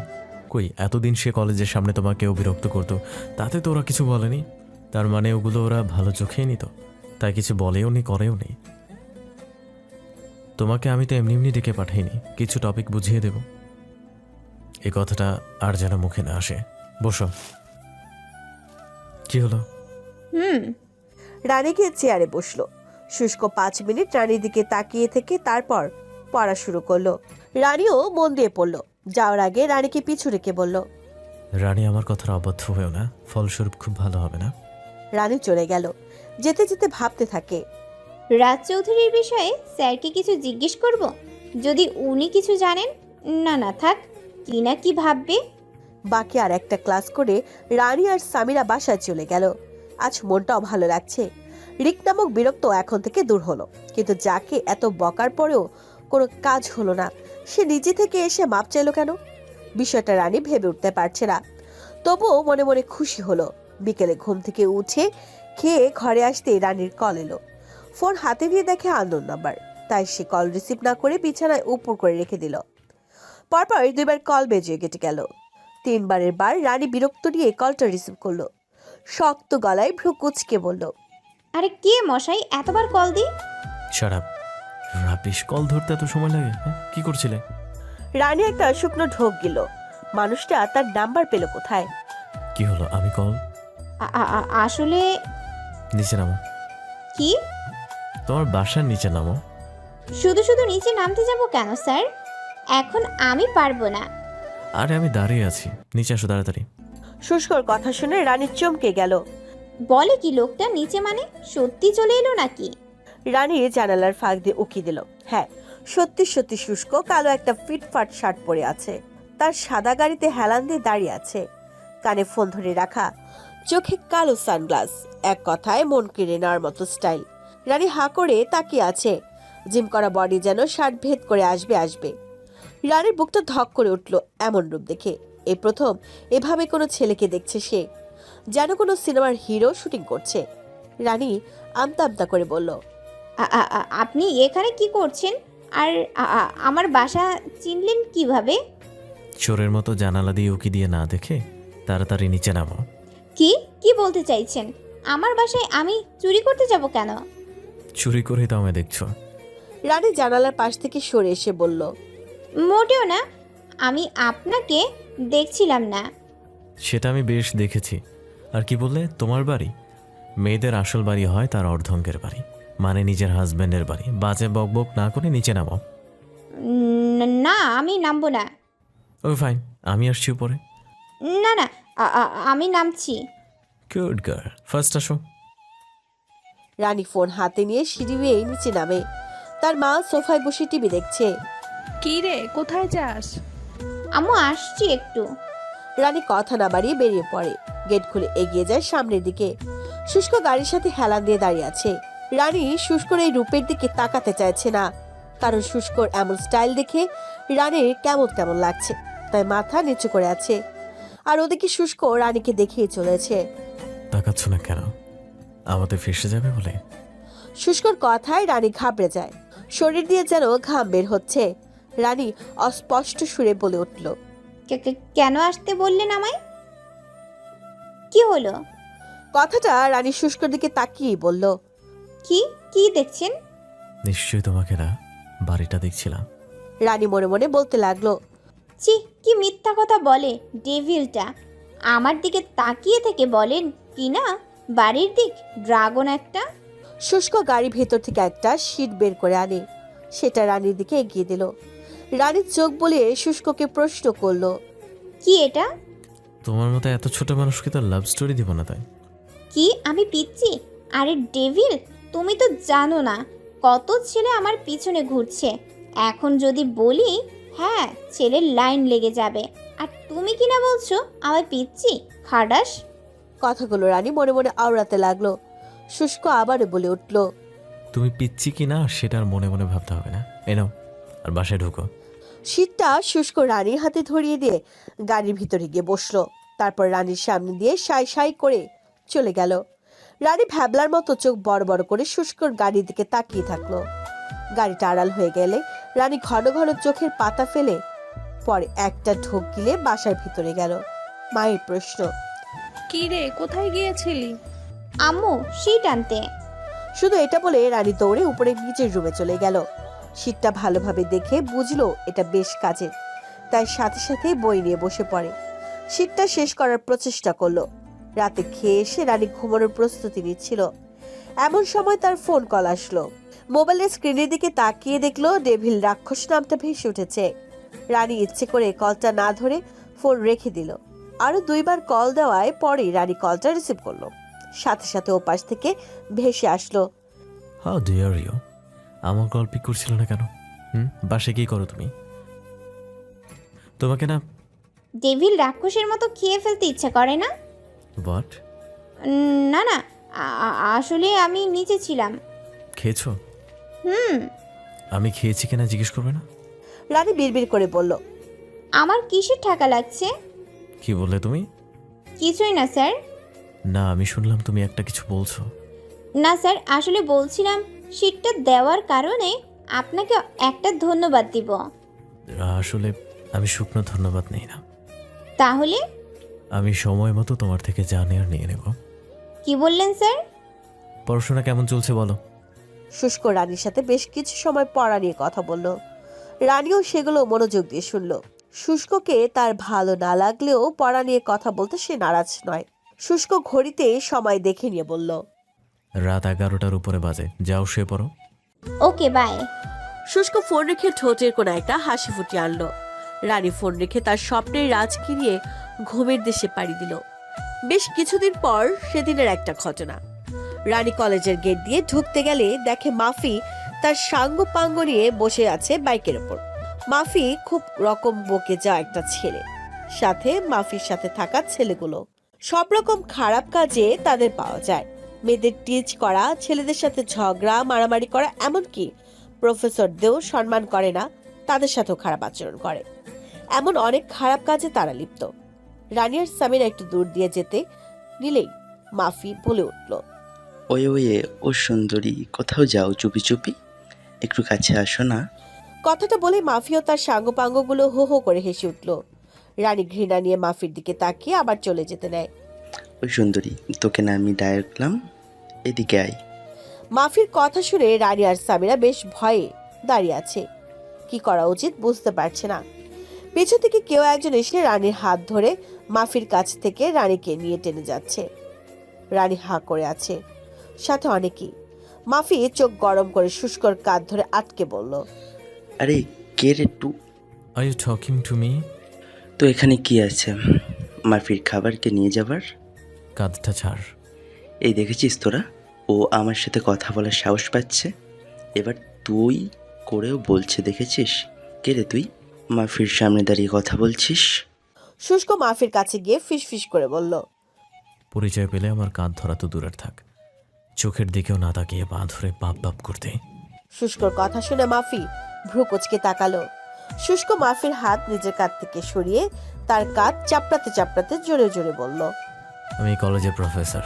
কই এতদিন সে কলেজের সামনে তোমাকেও বিরক্ত করতো, তাতে তো ওরা কিছু বলেনি? তার মানে ওগুলো ওরা ভালো চোখেই নিত, তাই কিছু বলেও নি করেও নি। তোমাকে আমি তো এমনি এমনি ডেকে পাঠাইনি, কিছু টপিক বুঝিয়ে দেব। এই কথাটা আর যেন মুখে না আসে। বসো। কি হলো? রানী গিয়ে চেয়ারে বসলো। শুষ্ক 5 মিনিট রানীর দিকে তাকিয়ে থেকে তারপর পড়া শুরু করলো। রানীও মন দিয়ে পড়লো। যাওয়ার আগে রানীকে পিছু রেখে বলল, রানী, আমার কথার অবাধ্য হয়েও না, ফলস্বরূপ খুব ভালো হবে না। রানী চলে গেল। যেতে যেতে ভাবতে থাকে, রাজ চৌধুরীর বিষয়ে স্যারকে কিছু জিজ্ঞেস করব, যদি উনি কিছু জানেন। না থাক, কি না কি ভাববে। বাকি আর একটা ক্লাস করে রানী আর সামিরা বাসায় চলে গেল। আজ মনটাও ভালো লাগছে। রিক নামক বিরক্ত এখন থেকে দূর হলো, কিন্তু যাকে এত বকার পরেও কোনো কাজ হলো না, সে নিজে থেকে এসে মাপ চাইলো কেন? বিষয়টা রানী ভেবে উঠতে পারছে না। তবুও মনে মনে খুশি হলো। বিকেলে ঘুম থেকে উঠে খেয়ে ঘরে আসতেই রানীর কল এলো। ফোন হাতে নিয়ে দেখে আননোন নাম্বার, তাই সে কল রিসিভ না করে বিছানায় উপর করে রেখে দিল। পরপর 2বার কল বেজে কেটে গেল। 3বারের বার রানী বিরক্ত নিয়ে কলটা রিসিভ করলো। শক্ত গলায় ভ্রু কুচকে বলল, আরে কে মশাই, এতবার কল দিই? শাট রাপিস, কল ধরতে এত সময় লাগে? কি করছিলে? রানী একটা শুকনো ঢোক গেল। মানুষটা তার নাম্বার পেল কোথায়? কি হলো? আমি কল। আসলে নিচে নামো। কি? তোমার বাসার নিচে নামো। শুধু শুধু নিচে নামতে যাব কেন স্যার? এখন আমি পারবো না। আরে আমি দাঁড়িয়ে আছি, নিচে আসো তাড়াতাড়ি। শুষ্কর কথা শুনে রানী চমকে গেল। বলে কি লোকটা, নিচে মানে সত্যি চলে এলো নাকি? রানী জানালার ফাঁক দিয়ে উকি দিল। হ্যাঁ, সত্যি সত্যি শুষ্ক কালো একটা ফিটফাট শার্ট পরে আছে। তার সাদা গাড়িতে হেলান দিয়ে দাঁড়িয়ে আছে, কানে ফোন ধরে রাখা, চোখে কালো সানগ্লাস, এক কথায় মন কেড়ে নেওয়ার মতো স্টাইল। রানী হা করে তাকিয়ে আছে। জিম করা বডি যেন শার্ট ভেদ করে আসবে। রানীর বুকটা ধক করে উঠল এমন রূপ দেখে। এই প্রথম এভাবে কোনো ছেলেকে দেখছে সে, যেন কোনো সিনেমার হিরো শুটিং করছে। রানী আমতা আমতা করে বলল, আপনি এখানে কি করছেন? আর আমার বাসা চিনলেন কিভাবে? চোরের মতো জানালা দিয়ে উকি দিয়ে না দেখে তাড়াতাড়ি নিচে নামো। কি বলতে চাইছেন? আমার বাসায় আমি চুরি করতে যাব কেন? চুরি করেই তো আমায় দেখছো। রানী জানালার পাশ থেকে সরে এসে বলল, মোটেও না, আমি আপনাকে দেখছিলাম না। সেটা আমি বেশ দেখেছি। আর কি বললে? তোমার বাড়ি? মেয়েদের আসল বাড়ি হয় তার অর্ধঙ্গের বাড়ি, মানে নিজের হাজব্যান্ডের বাড়ি। বাজে বকবক না করে নিচে নামো। না, আমি নামবো না। ওকে ফাইন, আমি আসছি উপরে। না, আমি নামছি। গুড গার্ল, ফার্স্ট আসো। রানী ফোন হাতে নিয়ে সিঁড়ি বেয়ে নিচে নামে। তার মা সোফায় বসে টিভি দেখছে। কি রে, কোথায় যাস? আম্মু, আসছি একটু। রানী কথা না বাড়িয়ে বেরিয়ে পড়ে। গেট খুলে এগিয়ে যায় সামনের দিকে। শুষ্ক গাড়ির সাথে হেলান দিয়ে দাঁড়িয়ে আছে। রানী শুষ্কর এই রূপের দিকে তাকাতে চাইছে না, কারণ শুষ্কর এমন স্টাইল দেখে রানীর কেমন লাগছে, তাই মাথা নিচু করে আছে। আর ওদিকে শুষ্ক রানীকে দেখেই চলেছে। তাকাচ্ছ না কেন? আমাদের ফেসে যাবে বলে? শুষ্কর কথায় রানী ঘাবড়ে যায়, শরীর দিয়ে যেন ঘাম বের হচ্ছে। রানী অস্পষ্ট সুরে বলে উঠল, কেন আসতে বললেন আমায়? কি হলো? কথাটা রানী শুষ্কর দিকে তাকিয়ে বলল, কি কি দেখছেন? নিশ্চয়ই তোমাকে না, বাড়িটা দেখছিলাম। রানী মনে মনে বলতে লাগলো, ছি, কি মিথ্যা কথা বলে ডেভিলটা। আমার দিকে তাকিয়ে থেকে বলেন কি না বাড়ির দিক, ড্রাগন একটা। শুষ্ক গাড়ির ভেতর থেকে একটা শীট বের করে আনে, সেটা রানীর দিকে এগিয়ে দিল। রানীর চোখ বলিয়ে শুষ্ককে প্রশ্ন করলো, কি এটা? তোমার মতো এত ছোট মানুষকে তো লাভ স্টোরি দিব না তাই। কি আমি পিচ্ছি? আরে ডেভিল, তুমি তো জানো না কত ছেলে আমার পিছনে ঘুরছে। এখন যদি বলি হ্যাঁ, ছেলের লাইন লেগে যাবে। আর তুমি কি না বলছো আমায় পিচ্ছি খাডাস? কথাগুলো রানী মনে মনে আওড়াতে লাগলো। শুষ্ক আবারও বলে উঠল, তুমি পিচ্ছি কি না সেটা আর মনে মনে ভাবতে হবে না। এনো আর বাসায় ঢুকো। শীতটা শুষ্ক রানীর হাতে ধরিয়ে দিয়ে গাড়ির ভিতরে গিয়ে বসলো। তারপর রানীর সামনে দিয়ে সাই সাই করে চলে গেল। রানী ভ্যাবলার মতো চোখ বড় বড় করে শুষ্কর গাড়ির দিকে তাকিয়ে থাকলো। গাড়িটা আড়াল হয়ে গেলে রানী ঘন ঘন চোখের পাতা ফেলে পরে একটা ঢোক গিলে বাসার ভিতরে গেল। মায়ের প্রশ্ন, কি রে, কোথায় গিয়েছিলি? আম্মু শীট আনতে। শুধু এটা বলে রানী দৌড়ে উপরে নিচের রুমে চলে গেল। শীতটা ভালোভাবে দেখে বুঝলো এটা বেশ কাজের, তাই সাথে সাথে বই নিয়ে বসে পড়ে। শীতটা শেষ করার প্রচেষ্টা করলো। রাতে খেয়ে এসে রানী ঘুমানোর প্রস্তুতি নিচ্ছিল, এমন সময় তার ফোন কল আসলো। মোবাইলের স্ক্রিনের দিকে তাকিয়ে দেখলো ডেভিল রাক্ষস নামটা ভেসে উঠেছে। রানী ইচ্ছে করে কলটা না ধরে ফোন রেখে দিল। আরো 2 বার কল দেওয়ায় পরে রানী কলটা রিসিভ করলো। সাথে সাথে ওপাশ থেকে ভেসে আসলো, হাউ ডিয়ার ইউ। আমার কল পিক করছিল না কেন? বাসে কি করো তুমি? তোমাকে না। ডেভিল রাক্ষসের মতো খেয়ে ফেলতে ইচ্ছা করে না? হোয়াট? না না, আসলে আমি নিচে ছিলাম। খেয়েছো? হুম। আমি খেয়েছি কিনা জিজ্ঞেস করবে না? রানী বিড়বিড় করে বলল, আমার কিসের ঠাকা লাগছে? কি বললে তুমি? কিছুই না স্যার। না, আমি শুনলাম তুমি একটা কিছু বলছো। না স্যার, আসলে বলছিলাম শীটটা দেওয়ার কারণে আপনাকে একটা ধন্যবাদ দিব। আসলে আমি শুকনো ধন্যবাদ নেই না। তাহলে? আমি সময় মতো তোমার থেকে যা নেওয়ার নিয়ে নেব। কি বললেন স্যার? পড়াশোনা কেমন চলছে বলো? শুষ্ক রানীর সাথে বেশ কিছু সময় পড়া নিয়ে কথা বলল। রানীও সেগুলো মনোযোগ দিয়ে শুনল। শুষ্ককে তার ভালো না লাগলেও পড়া নিয়ে কথা বলতে সে নারাজ নয়। শুষ্ক ঘড়িতে সময় দেখে নিয়ে বলল, রাত 11টার উপরে বাজে, যাও শুয়ে পড়ো। Okay bye. শুষ্ক ফোন রেখে ঠোঁটের কোণে একটা হাসি ফুটিয়ে আনলো। রানী ফোন রেখে তার স্বপ্নের রাজকে নিয়ে ঘুমের দেশে পাড়ি দিল। বেশ কিছুদিন পর সেদিনের একটা ঘটনা। রানী কলেজের গেট দিয়ে ঢুকতে গেলে দেখে মাফি তার সাঙ্গ পাঙ্গ নিয়ে বসে আছে বাইকের ওপর। মাফি খুব রকম বকে যাওয়া একটা ছেলে, সাথে মাফির সাথে থাকা ছেলেগুলো সব রকম খারাপ কাজে তাদের পাওয়া যায়। মেয়েদের টিচ করা, ছেলেদের সাথে ঝগড়া মারামারি করা, এমনকি প্রফেসরদেরও সম্মান করে না, তাদের সাথেও খারাপ আচরণ করে। এমন অনেক খারাপ কাজে তারা লিপ্ত। রানী আর সামিরা একটু দূর দিয়ে যেতে নিলেই মাফি বলে উঠল, ওয়ে ওয়ে ও সুন্দরী, কোথাও যাও চুপি চুপি, একটু কাছে আসো না। কথাটা বলে মাফিও তার সাঙ্গপাঙ্গগুলো হো হো করে হেসে উঠল। রানী ঘৃণা নিয়ে মাফির দিকে তাকিয়ে আবার চলে যেতে নেয়। ওই সুন্দরী, তোকে না আমি ডাকলাম, এদিকে আয়। মাফির কথা শুনে রানী আর সামিরা বেশ ভয়ে দাঁড়িয়ে আছে। কি করা উচিত বুঝতে পারছে না। পেছন থেকে কেউ একজন এসে রানীর হাত ধরে মাফির কাছ থেকে রানীকে নিয়ে টেনে যাচ্ছে। রানী হাঁ করে আছে, সাথে অনেকেই। মাফি চোখ গরম করে শুষ্কর কাঁধ ধরে আটকে বলল, আরে কে রে টু? Are you talking to me? তো এখানে কি আছে? মাফির খাবারকে নিয়ে যাবার? কাঁধটা ছাড়। এই দেখেছিস তোরা, ও আমার সাথে কথা বলার সাহস পাচ্ছে, এবার তুই করেও বলছে, দেখেছিস? কে রে তুই, মাফির সামনে দাঁড়িয়ে কথা বলছিস? শুষ্ক মাফির কাছে গিয়ে ফিস ফিস করে বলল, পরিচয় পেলে আমার কাঁধ ধরা তো দূরের থাক, চোখের দিকেও না তাকিয়ে পা ধরে বাপ বাপ করতে। শুষ্কর কথা শুনে মাফি ভ্রু কুচকে তাকালো। শুষ্ক মাফির হাত নিজের কাঁধ থেকে সরিয়ে তার কাঁধ চাপড়াতে চাপড়াতে জোরে জোরে বলল, আমি কলেজের প্রফেসর।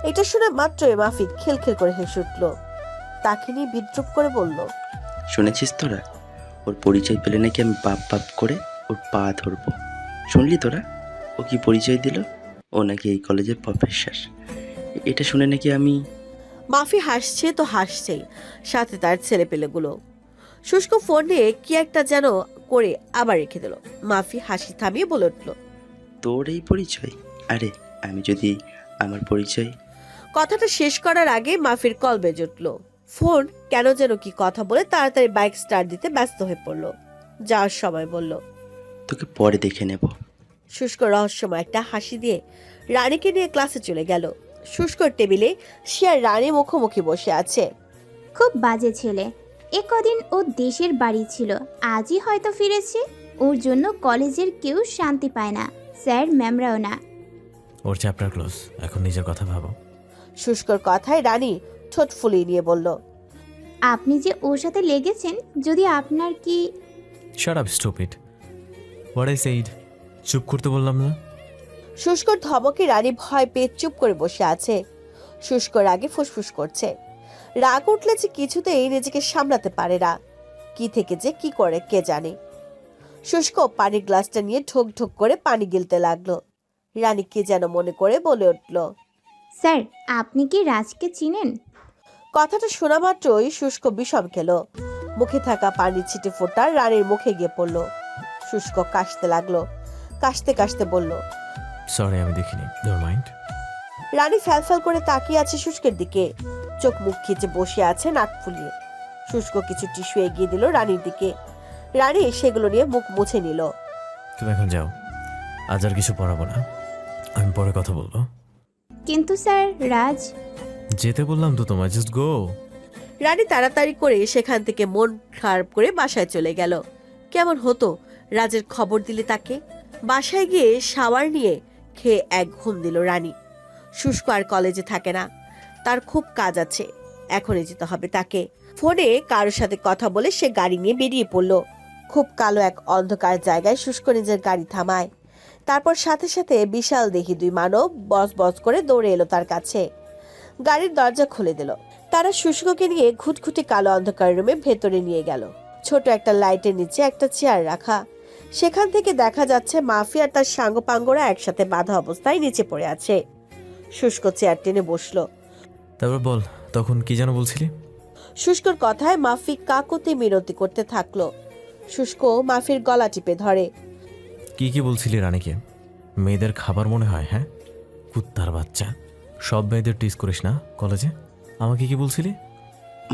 এটা শুনে মাত্রই মাফি খিলখিল করে হেসে উঠল। তাকে নিয়ে বিদ্রুপ করে বলল, শুনেছিস তোরা? ওর পরিচয় পেলে নাকি আমি বাপ বাপ করে ওর পা ধরবো। শুনলি তোরা? ও কি পরিচয় দিল? ও নাকি এই কলেজের প্রফেসর। এটা শুনে নাকি আমি... মাফি হাসছে তো হাসছেই, সাথে তার ছেলেপেলেগুলো। শুষ্ক ফোন নিয়ে কি একটা যেন করে আবার রেখে দিল। মাফি হাসি থামিয়ে বলে উঠল, তোর এই পরিচয়? আরে আমি যদি আমার পরিচয়... কথাটা শেষ করার আগে মাফির কল বেজে উঠল। ফোন কেন যেন কি কথা বলে তাড়াতাড়ি বাইক স্টার্ট দিতে ব্যস্ত হয়ে পড়ল। যাওয়ার সময় বলল, তোকে পরে দেখে নেব। শুষ্ক রহস্যময় একটা হাসি দিয়ে রানীকে নিয়ে ক্লাসে চলে গেল। শুষ্কর টেবিলে সে আর রানী মুখোমুখি বসে আছে। খুব বাজে ছেলে। এ কদিন ও দেশের বাড়ি ছিল, আজই হয়তো ফিরেছে। ওর জন্য কলেজের কেউ শান্তি পায় না, স্যার ম্যামরাও না। ওর চ্যাপ্টার ক্লোজ, এখন নিজের কথা ভাবো। শুষ্কর কথায় রানী ঠোঁট ফুলিয়ে নিয়ে বলল, আপনি যে ওর সাথে লেগেছেন, যদি আপনার কি... shut up stupid, what I said. চুপ করতে বললাম না? শুষ্কর ধমকে রানী ভয় পেয়ে চুপ করে বসে আছে। শুষ্কর আগে ফুসফুস করছে। রাগ উঠলে যে কিছুতেই নিজেকে সামলাতে পারে না। কি থেকে যে কি করে কে জানে। শুষ্ক পানির গ্লাসটা নিয়ে ঢোক ঢোক করে পানি গিলতে লাগলো। রানী কি যেন মনে করে বলে উঠল, স্যার, আপনি কি রাজকে চিনেন? কথাটা শোনা মাত্রই শুষ্ক বিষম খেল। মুখে থাকা পানির ছিটে ফোঁটা রানীর মুখে গিয়ে পড়ল। শুষ্ক কাশতে লাগলো। কাশতে কাশতে বলল, সরি, আমি দেখিনি, ডোন্ট মাইন্ড। রানী ফ্যালফ্যাল করে তাকিয়ে আছে শুষ্কের দিকে। চোখ মুখ খিচে বসে আছে নাক ফুলিয়ে। শুষ্ক কিছু টিস্যু এগিয়ে দিল রানীর দিকে। রানী সেগুলো নিয়ে মুখ মুছে নিল। তুমি এখন যাও, আজ আর কিছু পড়াবো না, আমি পরে কথা বলবো। কিন্তু স্যার, রাজ... যেতে বললাম তো তোমায়, জাস্ট গো। রানী তাড়াতাড়ি করে সেখান থেকে মন খারাপ করে বাসায় চলে গেল। কেমন হতো রাজের খবর দিলে তাকে। বাসায় গিয়ে শাওয়ার নিয়ে খেয়ে এক ঘুম দিল রানী। শুষ্ক আর কলেজে থাকে না, তার খুব কাজ আছে, এখনই যেতে হবে তাকে। ফোনে কারোর সাথে কথা বলে সে গাড়ি নিয়ে বেরিয়ে পড়ল। খুব কালো এক অন্ধকার জায়গায় শুষ্ক নিজের গাড়ি থামায়। তারপর সাথে সাথে বিশাল দেহি দুই মানব বস বস করে দৌড়ে এলো তার কাছে। গাড়ির দরজা খুলে দিল। তারা শুষ্ককে নিয়ে ঘুটঘুটে কালো অন্ধকার রুমে ভেতরে নিয়ে গেল। ছোট একটা লাইটের নিচে একটা চেয়ার রাখা। সেখান থেকে দেখা যাচ্ছে মাফি আর তার সাঙ্গপাঙ্গরা একসাথে বাঁধা অবস্থায় নিচে পড়ে আছে। শুষ্ক চেয়ার টেনে বসলো। তারপর বল, তখন কি যেন বলছিলি? শুষ্কর কথায় মাফি কাকুতি মিনতি করতে থাকলো। শুষ্ক মাফির গলা টিপে ধরে। কি কি বলছিলি রানীকে? মেয়েদের খাবার মনে হয়? হ্যাঁ, কুত্তার বাচ্চা, সব মেয়েদের টিস করিস না কলেজে। আমাকে কি বলছিলি?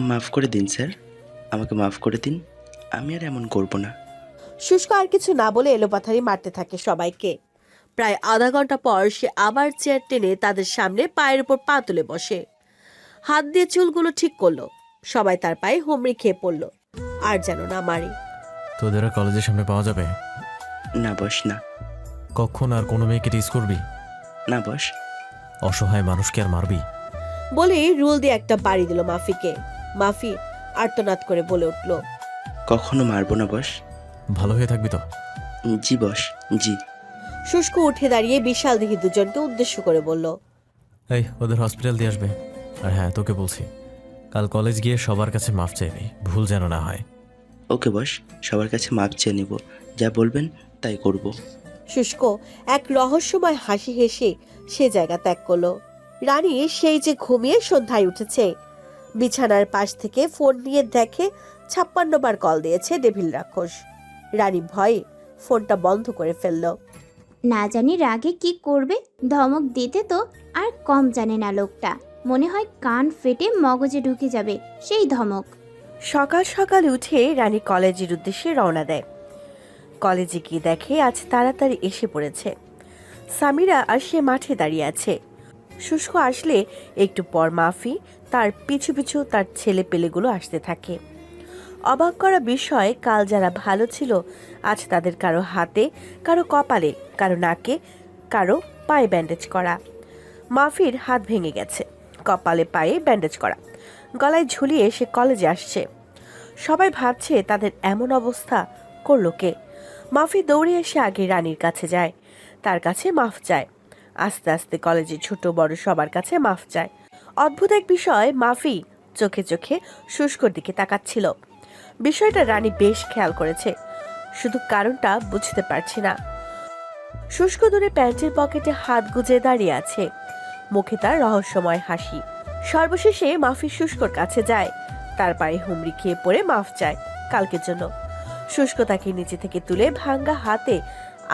মাফ করে দিন স্যার, আমাকে মাফ করে দিন, আমি আর এমন করব না। শুষ্ক আর কিছু না বলে এলোপাথারি মারতে থাকে সবাইকে। প্রায় আধা ঘন্টা পর সে আবার চেয়ার টেনে তাদের সামনে পায়ের উপর পা তুলে বসে। হাত দিয়ে চুলগুলো ঠিক করলো। সবাই তার পায়ে হুমড়ি খেয়ে পড়লো। আর যেন না মারে। তোদের আর কলেজের সামনে পাওয়া যাবে না বস, না। কখন আর কোনো মেয়েকে টিস করবি? না বস। অসহায় মানুষকে আর মারবি? বলে রুল দিয়ে একটা বাড়ি দিল মাফিকে। মাফি আর্তনাদ করে বলে উঠল, কখনো মারবো না বস। ভালো হয়ে থাকবি তো? জি বস, জি। শুষ্ক উঠে দাঁড়িয়ে বিশাল দেহি দুজনকে উদ্দেশ্য করে বলল, এই ওদের হসপিটাল দিয়ে আসবে। আর হ্যাঁ, তোকে বলছি, কাল কলেজ গিয়ে সবার কাছে মাফ চাইবি, ভুল যেন না হয়। ওকে বস, সবার কাছে মাপ চেয়ে নেব, যা বলবেন তাই করব। শুষ্ক এক রহস্যময় হাসি হেসে সে জায়গা ত্যাগ করলো। রানী সেই যে ঘুমিয়ে সন্ধ্যায় উঠেছে। বিছানার পাশ থেকে ফোন নিয়ে দেখে 56 বার কল দিয়েছে ডেভিল রাক্ষস। রানী ভয়ে ফোনটা বন্ধ করে ফেলল। না জানি রাগে কি করবে, ধমক দিতে তো আর কম জানে না লোকটা। মনে হয় কান ফেটে মগজে ঢুকে যাবে সেই ধমক। সকাল সকাল উঠে রানী কলেজের উদ্দেশ্যে রওনা দেয়। কলেজে গিয়ে দেখে আজ তাড়াতাড়ি এসে পড়েছে। সামিরা আর সে মাঠে দাঁড়িয়ে আছে। শুষ্ক আসলে একটু পর মাফি তার পিছু পিছু তার ছেলে পেলেগুলো আসতে থাকে। অবাক করা বিষয়, কাল যারা ভালো ছিল আজ তাদের কারো হাতে, কারো কপালে, কারো নাকে, কারো পায়ে ব্যান্ডেজ করা। মাফির হাত ভেঙে গেছে, কপালে পায়ে ব্যান্ডেজ করা, গলায় ঝুলিয়ে সে কলেজে আসছে। সবাই ভাবছে তাদের এমন অবস্থা করলো কে। মাফি দৌড়ে এসে আগে রানীর কাছে যায়, তার কাছে মাফ চায়। আস্তে আস্তে কলেজে ছোট বড় সবার কাছে মাফ চায়। অদ্ভুত এক বিষয়, মাফি চোখে চোখে শুষ্কর দিকে তাকাচ্ছিল। বিষয়টা রানী বেশ খেয়াল করেছে, শুধু কারণটা বুঝতে পারছি না। শুষ্ক দূরে প্যান্টের পকেটে হাত গুজে দাঁড়িয়ে আছে, মুখে তার রহস্যময় হাসি। সর্বশেষে মাফি শুষ্কর কাছে যায়, তার পায়ে হুমড়ি খেয়ে পড়ে মাফ চায় কালকের জন্য। শুষ্ক তাকে নিচে থেকে তুলে ভাঙ্গা হাতে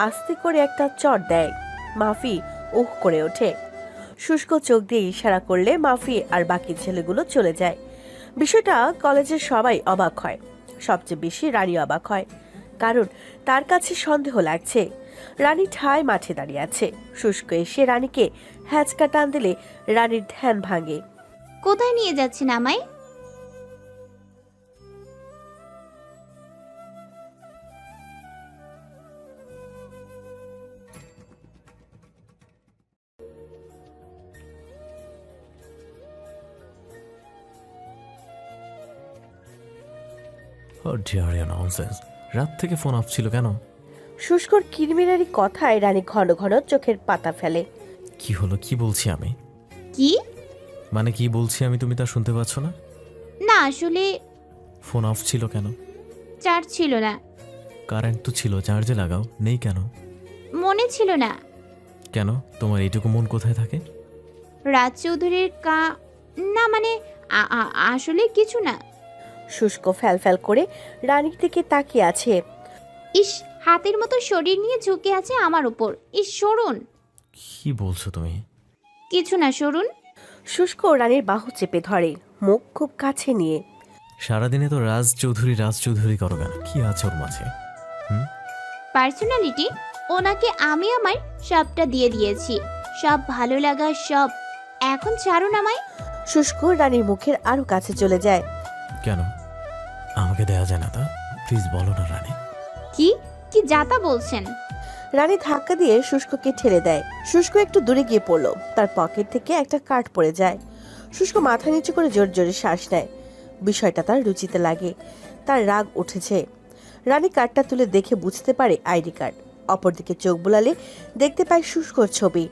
আস্তে করে একটা চট দেয়। মাফি উহ করে ওঠে। শুষ্ক চোখ দিয়ে ইশারা করলে মাফি আর বাকি ছেলেগুলো চলে যায়। বিষয়টা কলেজের সবাই অবাক হয়, সবচেয়ে বেশি রানী অবাক হয়, কারণ তার কাছে সন্দেহ লাগছে। রানী ঠায় মাঠে দাঁড়িয়ে আছে, শুষ্ক এসে রানীকে হ্যাচকা টান দিলে রানীর ধ্যান ভাঙে। কোথায় নিয়ে যাচ্ছেন আমায়? ও ডিয়ার ননসেন্স, রাত থেকে ফোন অফ ছিল কেন? শুষ্কর কিরমিরারি কথায় রানী ঘন ঘন চোখের পাতা ফেলে। কি হলো, কি বলছি আমি? কি? মানে কি বলছি আমি, তুমি তা শুনতে পাচ্ছ না? না আসলে ফোন অফ ছিল কেন? চার্জ ছিল না। কারেন্ট তো ছিল, চার্জে লাগাও। নেই কেন? মনে ছিল না। কেন, তোমার এইটুকু মন কোথায় থাকে? রাজ চৌধুরীর না মানে আসলে কিছু না। শুষ্ক ফ্যাল ফ্যাল করে রানীর দিকে তাকিয়ে আছে। ইস, হাতের মতো শরীর নিয়ে ঝুঁকে আছে আমার উপর। ইস, সরুন। কি বলছো তুমি? কিছু না, সরুন। শুষ্ক রানীর বাহু চেপে ধরে, মুখ খুব কাছে নিয়ে। সারাদিনে তো রাজ চৌধুরী করো কেন? কি আছে ওর মাঝে? পার্সোনালিটি। ওনাকে আমি আমার সবটা দিয়ে দিয়েছি, সব ভালো লাগা সব। এখন ছাড়ুন আমায়। শুষ্ক রানীর মুখের আরো কাছে চলে যায়। কেন আমাকে দেয়া যায় না তা? প্লিজ বলো না রানী। কি কি যাতা বলছেন? রানী ধাক্কা দিয়ে শুষ্ককে ঠেলে দেয়। শুষ্ক একটু দূরে গিয়ে পড়লো, তার পকেট থেকে একটা কার্ড পড়ে যায়। শুষ্ক মাথা নিচু করে জোরে জোরে শ্বাস নেয়। বিষয়টা তার রুচিতে লাগে, তার রাগ উঠেছে। রানী কার্ডটা তুলে দেখে বুঝতে পারে আইডি কার্ড। অপরদিকে চোখ বুলালে দেখতে পায় শুষ্কর ছবি।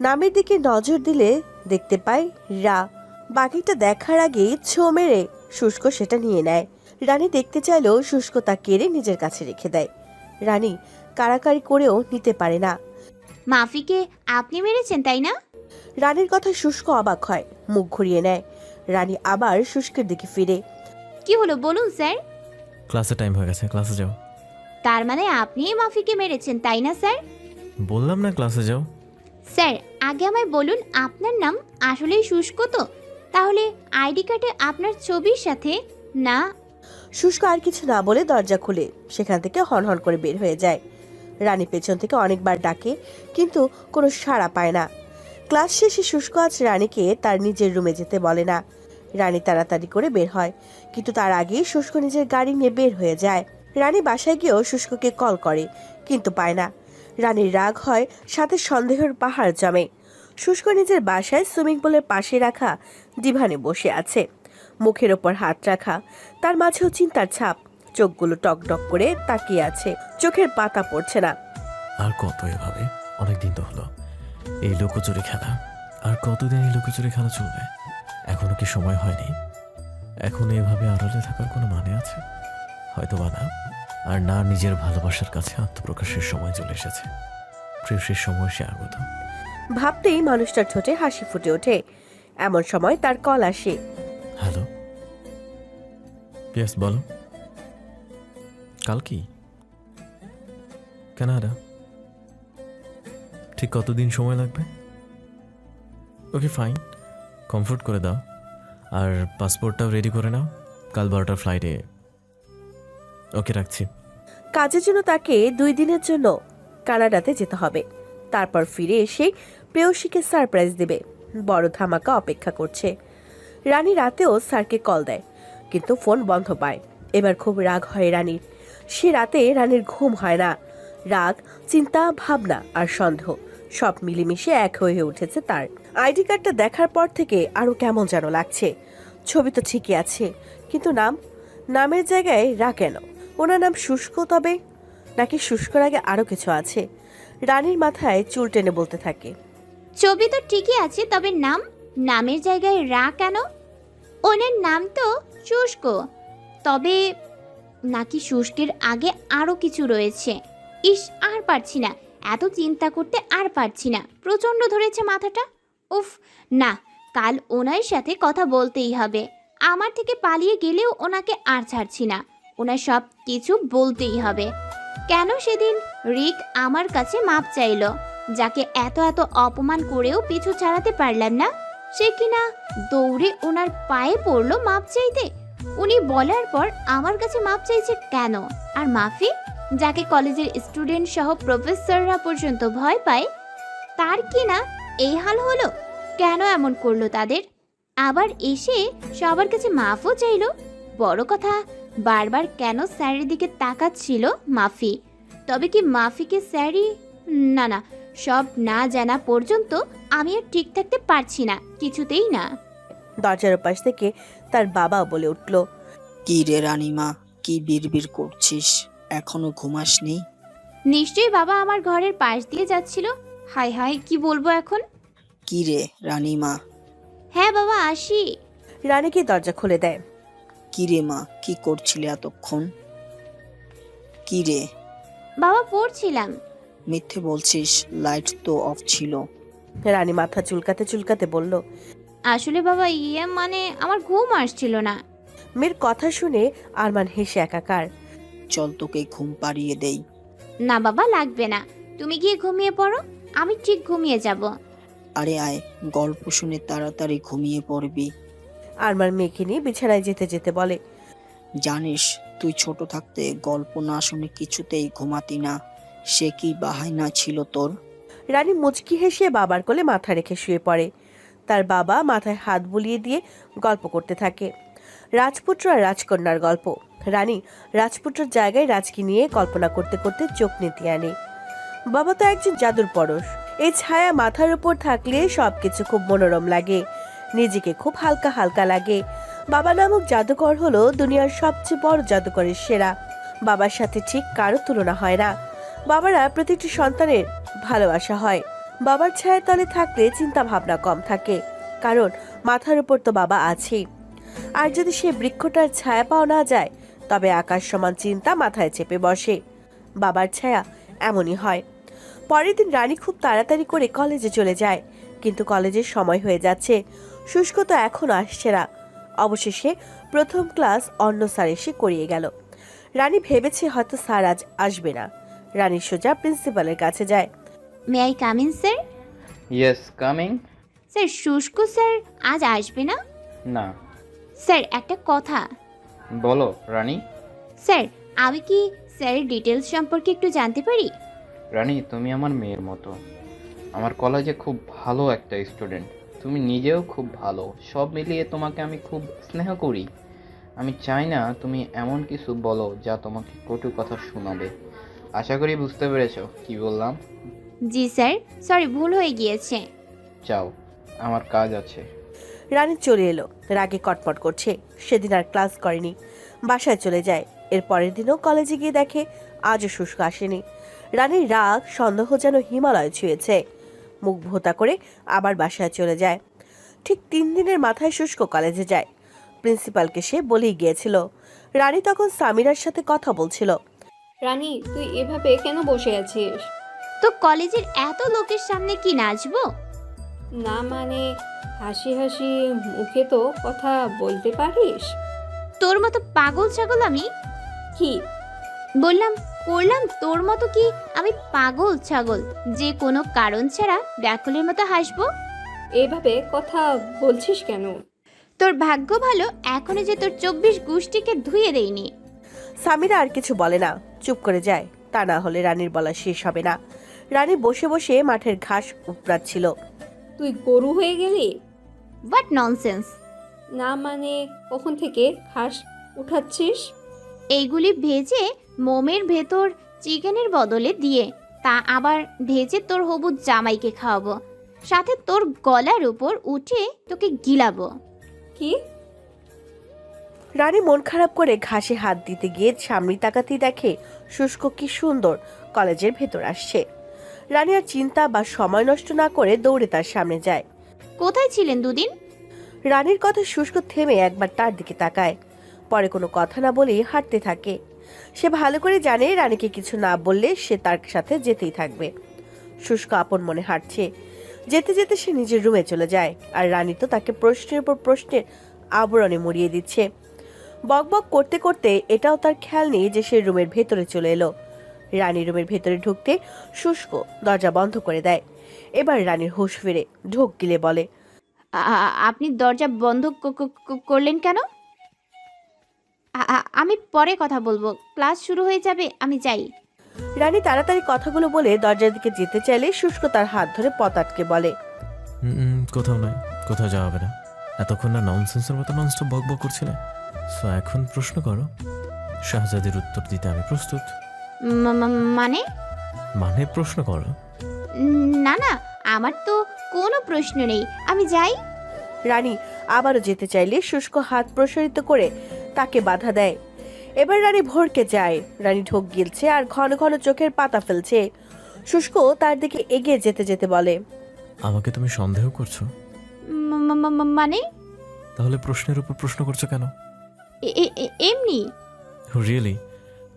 নামের দিকে নজর দিলে দেখতে পায় রা। বাকিটা দেখার আগেই ছো মেরে শুষ্ক সেটা নিয়ে নেয়। রানী দেখতে চাইলেও শুষ্ক তা কেড়ে নিজের কাছে রেখে দেয়। রানী কাড়াকাড়ি করেও নিতে পারে না। মাফিকে আপনি মেরেছেন তাই না? রানীর কথা শুষ্ক অবাক হয়, মুখ ঘুরিয়ে নেয়। রানী আবার শুষ্কের দিকে ফিরে। কি হলো বলুন স্যার। ক্লাসে টাইম হয়ে গেছে, ক্লাসে যাও। তার মানে আপনিই মাফিকে মেরেছেন তাই না স্যার? বললাম না ক্লাসে যাও। স্যার, আগে আমায় বলুন আপনার নাম আসলেই শুষ্ক তো? তাহলে আইডি কার্ডে আপনার ছবির সাথে না। শুষ্ক আর কিছু না বলে দরজা খুলে সেখান থেকে হনহন করে বের হয়ে যায়। রানী পেছন থেকে অনেকবার ডাকে, কিন্তু কোনো সাড়া পায় না। ক্লাস শেষে শুষ্ক আজ রানীকে তার নিজের রুমে যেতে বলে না। রানী তাড়াতাড়ি করে বের হয়, কিন্তু তার আগেই শুষ্ক নিজের গাড়ি নিয়ে বের হয়ে যায়। রানী বাসায় গিয়েও শুষ্ককে কল করে, কিন্তু পায় না। রানীর রাগ হয়, সাথে সন্দেহের পাহাড় জমে। শুষ্ক নিজের বাসায় সুইমিং পুলের পাশে রাখা ডিভানে বসে আছে, মুখের ওপর হাত রাখা, তার মাঝেও চিন্তার ছাপ। চোখগুলো টকটক করে তাকিয়ে আছে, চোখের পাতা পড়ছে না। আর কত এভাবে? অনেকদিন তো হলো এই লুকোচুরি খেলা। আর কতদিন এই লুকোচুরি খেলা চলবে? এখনো কি সময় হয়নি? এখন এভাবে আড়ালে থাকার কোনো মানে আছে? হয়তো বা না। আর না, নিজের ভালোবাসার কাছে আত্মপ্রকাশের সময় চলে এসেছে। প্রেয়সীর সময় সে আগত। ভাবতেই মানুষটার ঠোঁটে হাসি ফুটে ওঠে। এমন সময় তার কল আসে। হ্যালো, ইয়েস বলো। কাল কি? কানাডা? ঠিক কতদিন সময় লাগবে? ওকে ফাইন, কমফোর্ট করে দাও। আর পাসপোর্টটাও রেডি করে নাও, কাল 12টার ফ্লাইটে। ওকে, রাখছি। কাজের জন্য তাকে 2 দিনের জন্য কানাডাতে যেতে হবে। তারপর ফিরে এসে প্রেয়সীকে সারপ্রাইজ দেবে। বড় ধামাকা অপেক্ষা করছে। রানী রাতেও স্যারকে কল দেয়, কিন্তু ফোন বন্ধ পায়। এবার খুব রাগ হয় রানীর। সে রাতে রানীর ঘুম হয় না। রাগ, চিন্তা, ভাবনা আর সন্দেহ সব মিলেমিশে এক হয়ে উঠেছে তার। আইডি কার্ডটা দেখার পর থেকে আরো কেমন যেন লাগছে। ছবি তো ঠিকই আছে, কিন্তু নামের জায়গায় রা কেন? ওনার নাম শুষ্ক, তবে নাকি শুষ্কর আগে আরো কিছু আছে? রানীর মাথায় চুল টেনে বলতে থাকে। ছবি তো ঠিকই আছে, তবে নামের জায়গায় রা কেন? ওনার নাম তো শুষ্ক, তবে নাকি শুষ্কের আগে আরো কিছু রয়েছে। ইস, আর পারছি না, এত চিন্তা করতে আর পারছি না, প্রচন্ড ধরেছে মাথাটা। উফ, না, কাল ওনার সাথে কথা বলতেই হবে। আমার থেকে পালিয়ে গেলেও ওনাকে আর ছাড়ছি না, ওনার সব কিছু বলতেই হবে। কেন সেদিন রিক আমার কাছে মাপ চাইলো, যাকে এত এত অপমান করেও পিছু ছাড়াতে পারলাম না, সে কিনা দৌড়ে ওনার পায়ে পড়লো মাপ চাইতে। উনি বলার পর আমার কাছে মাপ চাইছে কেন? আর মাফি, যাকে কলেজের স্টুডেন্ট সহ প্রফেসররা পর্যন্ত ভয় পায়, তার কিনা এই হাল হলো। কেন এমন করলো তাদের? আবার এসে সবার কাছে মাফও চাইলো। বড় কথা, বারবার কেন স্যারের দিকে তাকাচ্ছিল মাফি? তবে কি মাফিকে স্যারই? না না, সব না জানা পর্যন্ত আমি আর ঠিক থাকতে পারছি না, কিছুতেই না। দরজার ওপাশ থেকে তার বাবা বলে উঠল, কি রে রানীমা, কি বিড়বিড় করছিস? এখনো ঘুমাসনি? নিশ্চয়ই বাবা আমার ঘরের পাশ দিয়ে যাচ্ছিল। হাই হাই, কি বলবো এখন? কি রে রানীমা? হ্যাঁ বাবা, আসি। রানীকে দরজা খুলে দেয়। কি রে মা, কি করছিলে এতক্ষণ? কি রে? বাবা, পড়ছিলাম। মিথ্যে বলছিস, লাইট তো অফ ছিল। রানী মাথা চুলকাতে চুলকাতে বলল, আসলে বাবা, মানে আমার ঘুম আসছিল না। মেয়ের কথা শুনে আরমান হেসে একাকার। চল তোকে ঘুম পাড়িয়ে দেই। না বাবা, লাগবে না, তুমি গিয়ে ঘুমিয়ে পড়ো, আমি ঠিক ঘুমিয়ে যাব। আরে আয়, গল্প শুনে তাড়াতাড়ি ঘুমিয়ে পড়বি। আরমান মেয়েকে নিয়ে বিছানায় যেতে যেতে বলে, জানিস, তুই ছোট থাকতে গল্প না শুনে কিছুতেই ঘুমাতি না। সে কি বাহানা ছিল তোর? রানী মুচকি হেসে বাবার কোলে মাথা রেখে শুয়ে পড়ে। তার বাবা মাথায় হাত বুলিয়ে দিয়ে গল্প করতে থাকে। রাজপুত্র আর রাজকন্যার গল্প। রানী রাজপুত্রের জায়গায় রাজকে নিয়ে কল্পনা করতে করতে চোখ নেতি আনে। বাবা তো একজন জাদুর পরশ। এই ছায়া মাথার উপর থাকলে সবকিছু খুব মনোরম লাগে, নিজেকে খুব হালকা হালকা লাগে। বাবা নামক জাদুকর হলো দুনিয়ার সবচেয়ে বড় জাদুকরের সেরা। বাবার সাথে ঠিক কারো তুলনা হয় না। বাবারা প্রতিটি সন্তানের ভালোবাসা হয়। বাবার ছায়ার তলে থাকলে চিন্তা ভাবনা কম থাকে, কারণ মাথার উপর তো বাবা আছেই। আর যদি সে বৃক্ষটার ছায়া পাওয়া না যায়, তবে আকাশ সমান চিন্তা মাথায় চেপে বসে। বাবার ছায়া এমনই হয়। পরের দিন রানী খুব তাড়াতাড়ি করে কলেজে চলে যায়, কিন্তু কলেজের সময় হয়ে যাচ্ছে। শুষ্ক তো এখনো আসছে না। অবশেষে প্রথম ক্লাস অন্য স্যার এসে করিয়ে গেল। রানী ভেবেছে হয়তো স্যার আজ আসবে না। রানী সোজা প্রিন্সিপালের কাছে যায়। May I come in sir? Yes, coming. Sir, শুষ্ক স্যার আজ আসবে না? না। স্যার, একটা কথা। বলো রানী। স্যার, আমি কি স্যারের ডিটেলস সম্পর্কে একটু জানতে পারি? রানী, তুমি আমার মেয়ের মতো। আমার কলেজে খুব ভালো একটা স্টুডেন্ট, তুমি নিজেও খুব ভালো। সব মিলিয়ে তোমাকে আমি খুব স্নেহ করি। আমি চাই না তুমি এমন কিছু বলো যা তোমাকে কটু কথা শোনাবে। আশা করি বুঝতে পেরেছো কি বললাম। জি স্যার, সরি, ভুল হয়ে গিয়েছে। যাও, আমার কাজ আছে। রানী চলে এলো, রাগে কটমট করছে। সেদিন আর ক্লাস করেনি, বাসায় চলে যায়। এর পরের দিনও কলেজে গিয়ে দেখে আজও শুষ্ক আসেনি। রানীর রাগ সন্দেহ যেন হিমালয় ছুঁয়েছে। মুখ ভোতা করে আবার বাসায় চলে যায়। ঠিক 3 দিনের মাথায় শুষ্ক কলেজে যায়। প্রিন্সিপালকে সে বলেই গিয়েছিল। রানী তখন সামিরার সাথে কথা বলছিল। রানী, তুই এভাবে কেন বসে আছিস? তো কলেজের এত লোকের সামনে কি নাচবো? না মানে, হাসি হাসি মুখে তো কথা বলতে পারিস। তোর মতো পাগল ছাগল আমি? কি বললাম, করলাম তোর মতো কি আমি পাগল ছাগল যে কোনো কারণ ছাড়া ব্যাকুলের মতো হাসবো? এভাবে কথা বলছিস কেন? তোর ভাগ্য ভালো এখনো যে তোর 24 গোষ্ঠীকে ধুয়ে দেয়নি। সামিরা আর কিছু বলে না, চুপ করে যায়। তা না হলে রানীর বলা শেষ হবে না। রানী বসে বসে মাঠের ঘাস উপড়াচ্ছিল। তুই গরু হয়ে গেলি? What nonsense! না মানে, কখন থেকে ঘাস উঠাচ্ছিস? এইগুলি ভেজে মোমের ভেতর চিকেনের বদলে দিয়ে, তা আবার ভেজে তোর হবু জামাইকে খাওয়াবো, সাথে তোর গলার উপর উঠে তোকে গিলাবো। কি? রানী মন খারাপ করে ঘাসে হাত দিতে গিয়ে সামনে তাকাতেই দেখে শুষ্ক কি সুন্দর কলেজের ভেতর আসছে। রানী আর চিন্তা বা সময় নষ্ট না করে দৌড়ে তার সামনে যায়। কোথায় ছিলেন দুদিন? রানীর কথা শুষ্ক থেমে একবার তার দিকে তাকায়, পরে কোনো কথা না বলেই হাঁটতে থাকে। সে ভালো করে জানে রানীকে কিছু না বললে সে তার সাথে যেতেই থাকবে। শুষ্ক আপন মনে হাঁটছে। যেতে যেতে সে নিজের রুমে চলে যায়, আর রানী তো তাকে প্রশ্নের পর প্রশ্নের আবরণে মুড়িয়ে দিচ্ছে। বকবক করতে করতে এটাও তার খেয়াল নেই যে সে রুমের ভেতরে চলে এলো। রানী রুমের ভেতরে ঢুকতে শুষ্ক দরজা বন্ধ করে দেয়। এবার রানীর হুঁশ ফিরে ঢোক গিলে বলে, আপনি দরজা বন্ধ করলেন কেন? আমি পরে কথা বলবো, ক্লাস শুরু হয়ে যাবে, আমি যাই। রানী তাড়াতাড়ি কথাগুলো বলে দরজার দিকে যেতে চাইলে শুষ্ক তার হাত ধরে পথ আটকে বলে, কোথাও নয়, কোথাও যাওয়া হবে না। এতক্ষণ না ননসেন্সের মতো ননস্টপ বকবক করছিলে। সো এখন প্রশ্ন করো, শাহজাদির উত্তর দিতে আমি প্রস্তুত। মানে? মানে প্রশ্ন করো। না না, আমার তো কোনো প্রশ্ন নেই, আমি যাই। রানী আবারও যেতে চাইলে শুষ্ক হাত প্রসারিত করে তাকে বাধা দেয়। এবার রানী ভরকে যায়। রানী ঢোক গিলছে আর ঘন ঘন চোখের পাতা ফেলছে। শুষ্ক তার দিকে এগিয়ে যেতে যেতে বলে, আমাকে তুমি সন্দেহ করছো? মানে? তাহলে প্রশ্নের উপর প্রশ্ন করছো কেন? এমনি। রিয়েলি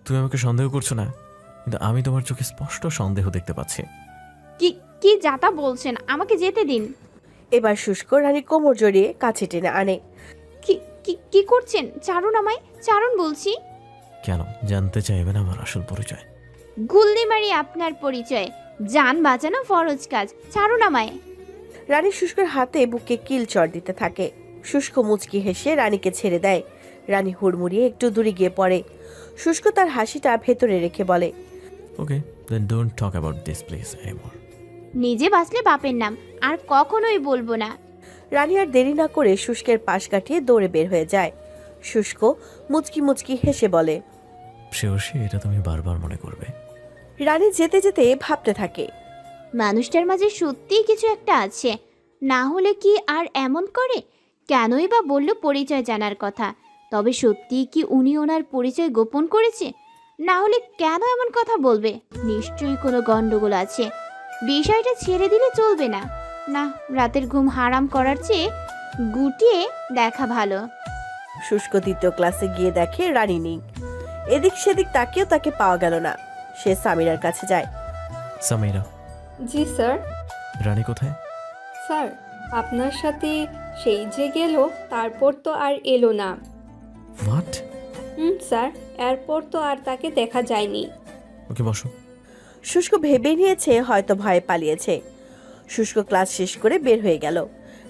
তুমি আমাকে সন্দেহ করছো না, কিন্তু আমি তোমার চোখে স্পষ্ট সন্দেহ দেখতে পাচ্ছি। কি কি যাতা বলছেন, আমাকে যেতে দিন। এবার শুষ্ক রানী কোমর জড়িয়ে কাছে টেনে আনে। কি কি কি করছেন? ছাড়ুন আমায়, ছাড়ুন বলছি। কেন জানতে চাইবেন আমার আসল পরিচয়? গুল্লি মারি আপনার পরিচয়, জান বাঁচানো ফরজ কাজ, ছাড়ুন আমায়। রানী শুষ্কের হাতে বুকে কিল চড় দিতে থাকে। শুষ্ক মুচকি হেসে রানীকে ছেড়ে দেয়। রানী হুড়মুড়িয়ে একটু দূরে গিয়ে পড়ে। শুষ্ক তার হাসিটা ভেতরে রেখে বলে, okay then don't talk about this please anymore. নিজে বাঁচলে বাপের নাম, আর কখনোই বলবো না। রানী আর দেরি না করে শুষ্কের পাশ কাটিয়ে দৌড়ে বের হয়ে যায়। শুষ্ক মুচকি মুচকি হেসে বলে, প্রেয়সী, এটা তুমি বারবার মনে করবে। রানী যেতে যেতে ভাবতে থাকে, মানুষটার মাঝে সত্যিই কিছু একটা আছে, না হলে কি আর এমন করে? কেনই বা বলল পরিচয় জানার কথা? তবে সত্যিই কি উনি ওনার পরিচয় গোপন করেছে? না হলে কেন এমন কথা বলবে? নিশ্চয়ই কোনো গন্ডগোল আছে। বিষয়টা ছেড়ে দিলে চলবে না। না, রাতের ঘুম হারাম করার চেয়ে গুটিয়ে দেখা ভালো। শুষ্ক দ্বিতীয় ক্লাসে গিয়ে দেখে রানী নেই। এদিক সেদিক তাকিয়েও তাকে পাওয়া গেল না। সে সামিরার কাছে যায়। সামিরা। জি স্যার। রানী কোথায়? স্যার, আপনার সাথে সেই যে গেল, তারপর তো আর এলো না। হোয়াট? স্যার, এরপর তো আর তাকে দেখা যায়নি। ওকে বসো। শুষ্ক ভেবে নিয়েছে হয়তো ভয়ে পালিয়েছে। শুষ্ক ক্লাস শেষ করে বের হয়ে গেল।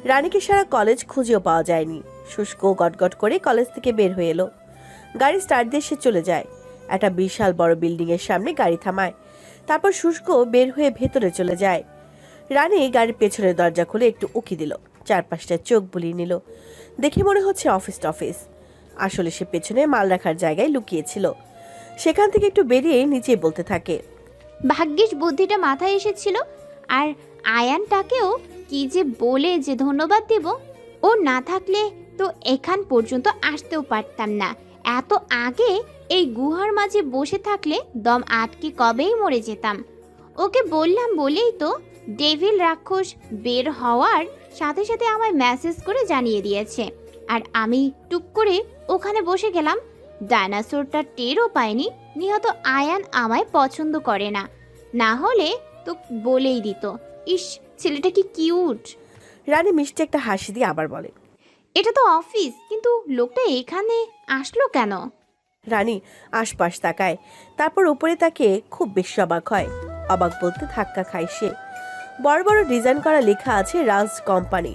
রানীকে সারা কলেজ খুঁজেও পাওয়া যায়নি। শুষ্ক গটগট করে কলেজ থেকে বের হয়ে এলো। গাড়ি স্টার্ট দিয়ে সে চলে যায়। একটা বিশাল বড় বিল্ডিং এর সামনে গাড়ি থামায়। তারপর শুষ্ক বের হয়ে ভেতরে চলে যায়। রানী গাড়ির পেছনের দরজা খুলে একটু উকি দিল। চারপাশটা চোখ বুলিয়ে নিল। দেখে মনে হচ্ছে অফিস টফিস। আসলে সে পেছনে মাল রাখার জায়গায় লুকিয়েছিল। সেখান থেকে একটু বেরিয়ে নিচে বলতে থাকে, ভাগ্যিস বুদ্ধিটা মাথায় এসেছিল। আর আয়ানটাকেও কি যে বলে যে ধন্যবাদ দেব, ও না থাকলে তো এখান পর্যন্ত আসতেও পারতাম না। এত আগে এই গুহার মাঝে বসে থাকলে দম আটকে কবেই মরে যেতাম। ওকে বললাম বলেই তো ডেভিল রাক্ষস বের হওয়ার সাথে সাথে আমায় মেসেজ করে জানিয়ে দিয়েছে। আর আমি টুক করে ওখানে বসে গেলাম। ডাইনোসরটা টেরও পায়নি নিহত আয়ান আমায় পছন্দ করে না, না হলে তো বলেই দিত। ইস, ছেলেটা কি কিউট। রানী মিষ্টি একটা হাসি দিয়ে আবার বলে, এটা তো অফিস, কিন্তু লোকটা এখানে আসলো কেন? রানী আশপাশ তাকায়, তারপর উপরে তাকে খুব বেশি অবাক হয়। অবাক বলতে ধাক্কা খায় সে। বড় বড় ডিজাইন করা লেখা আছে রাজ কোম্পানি।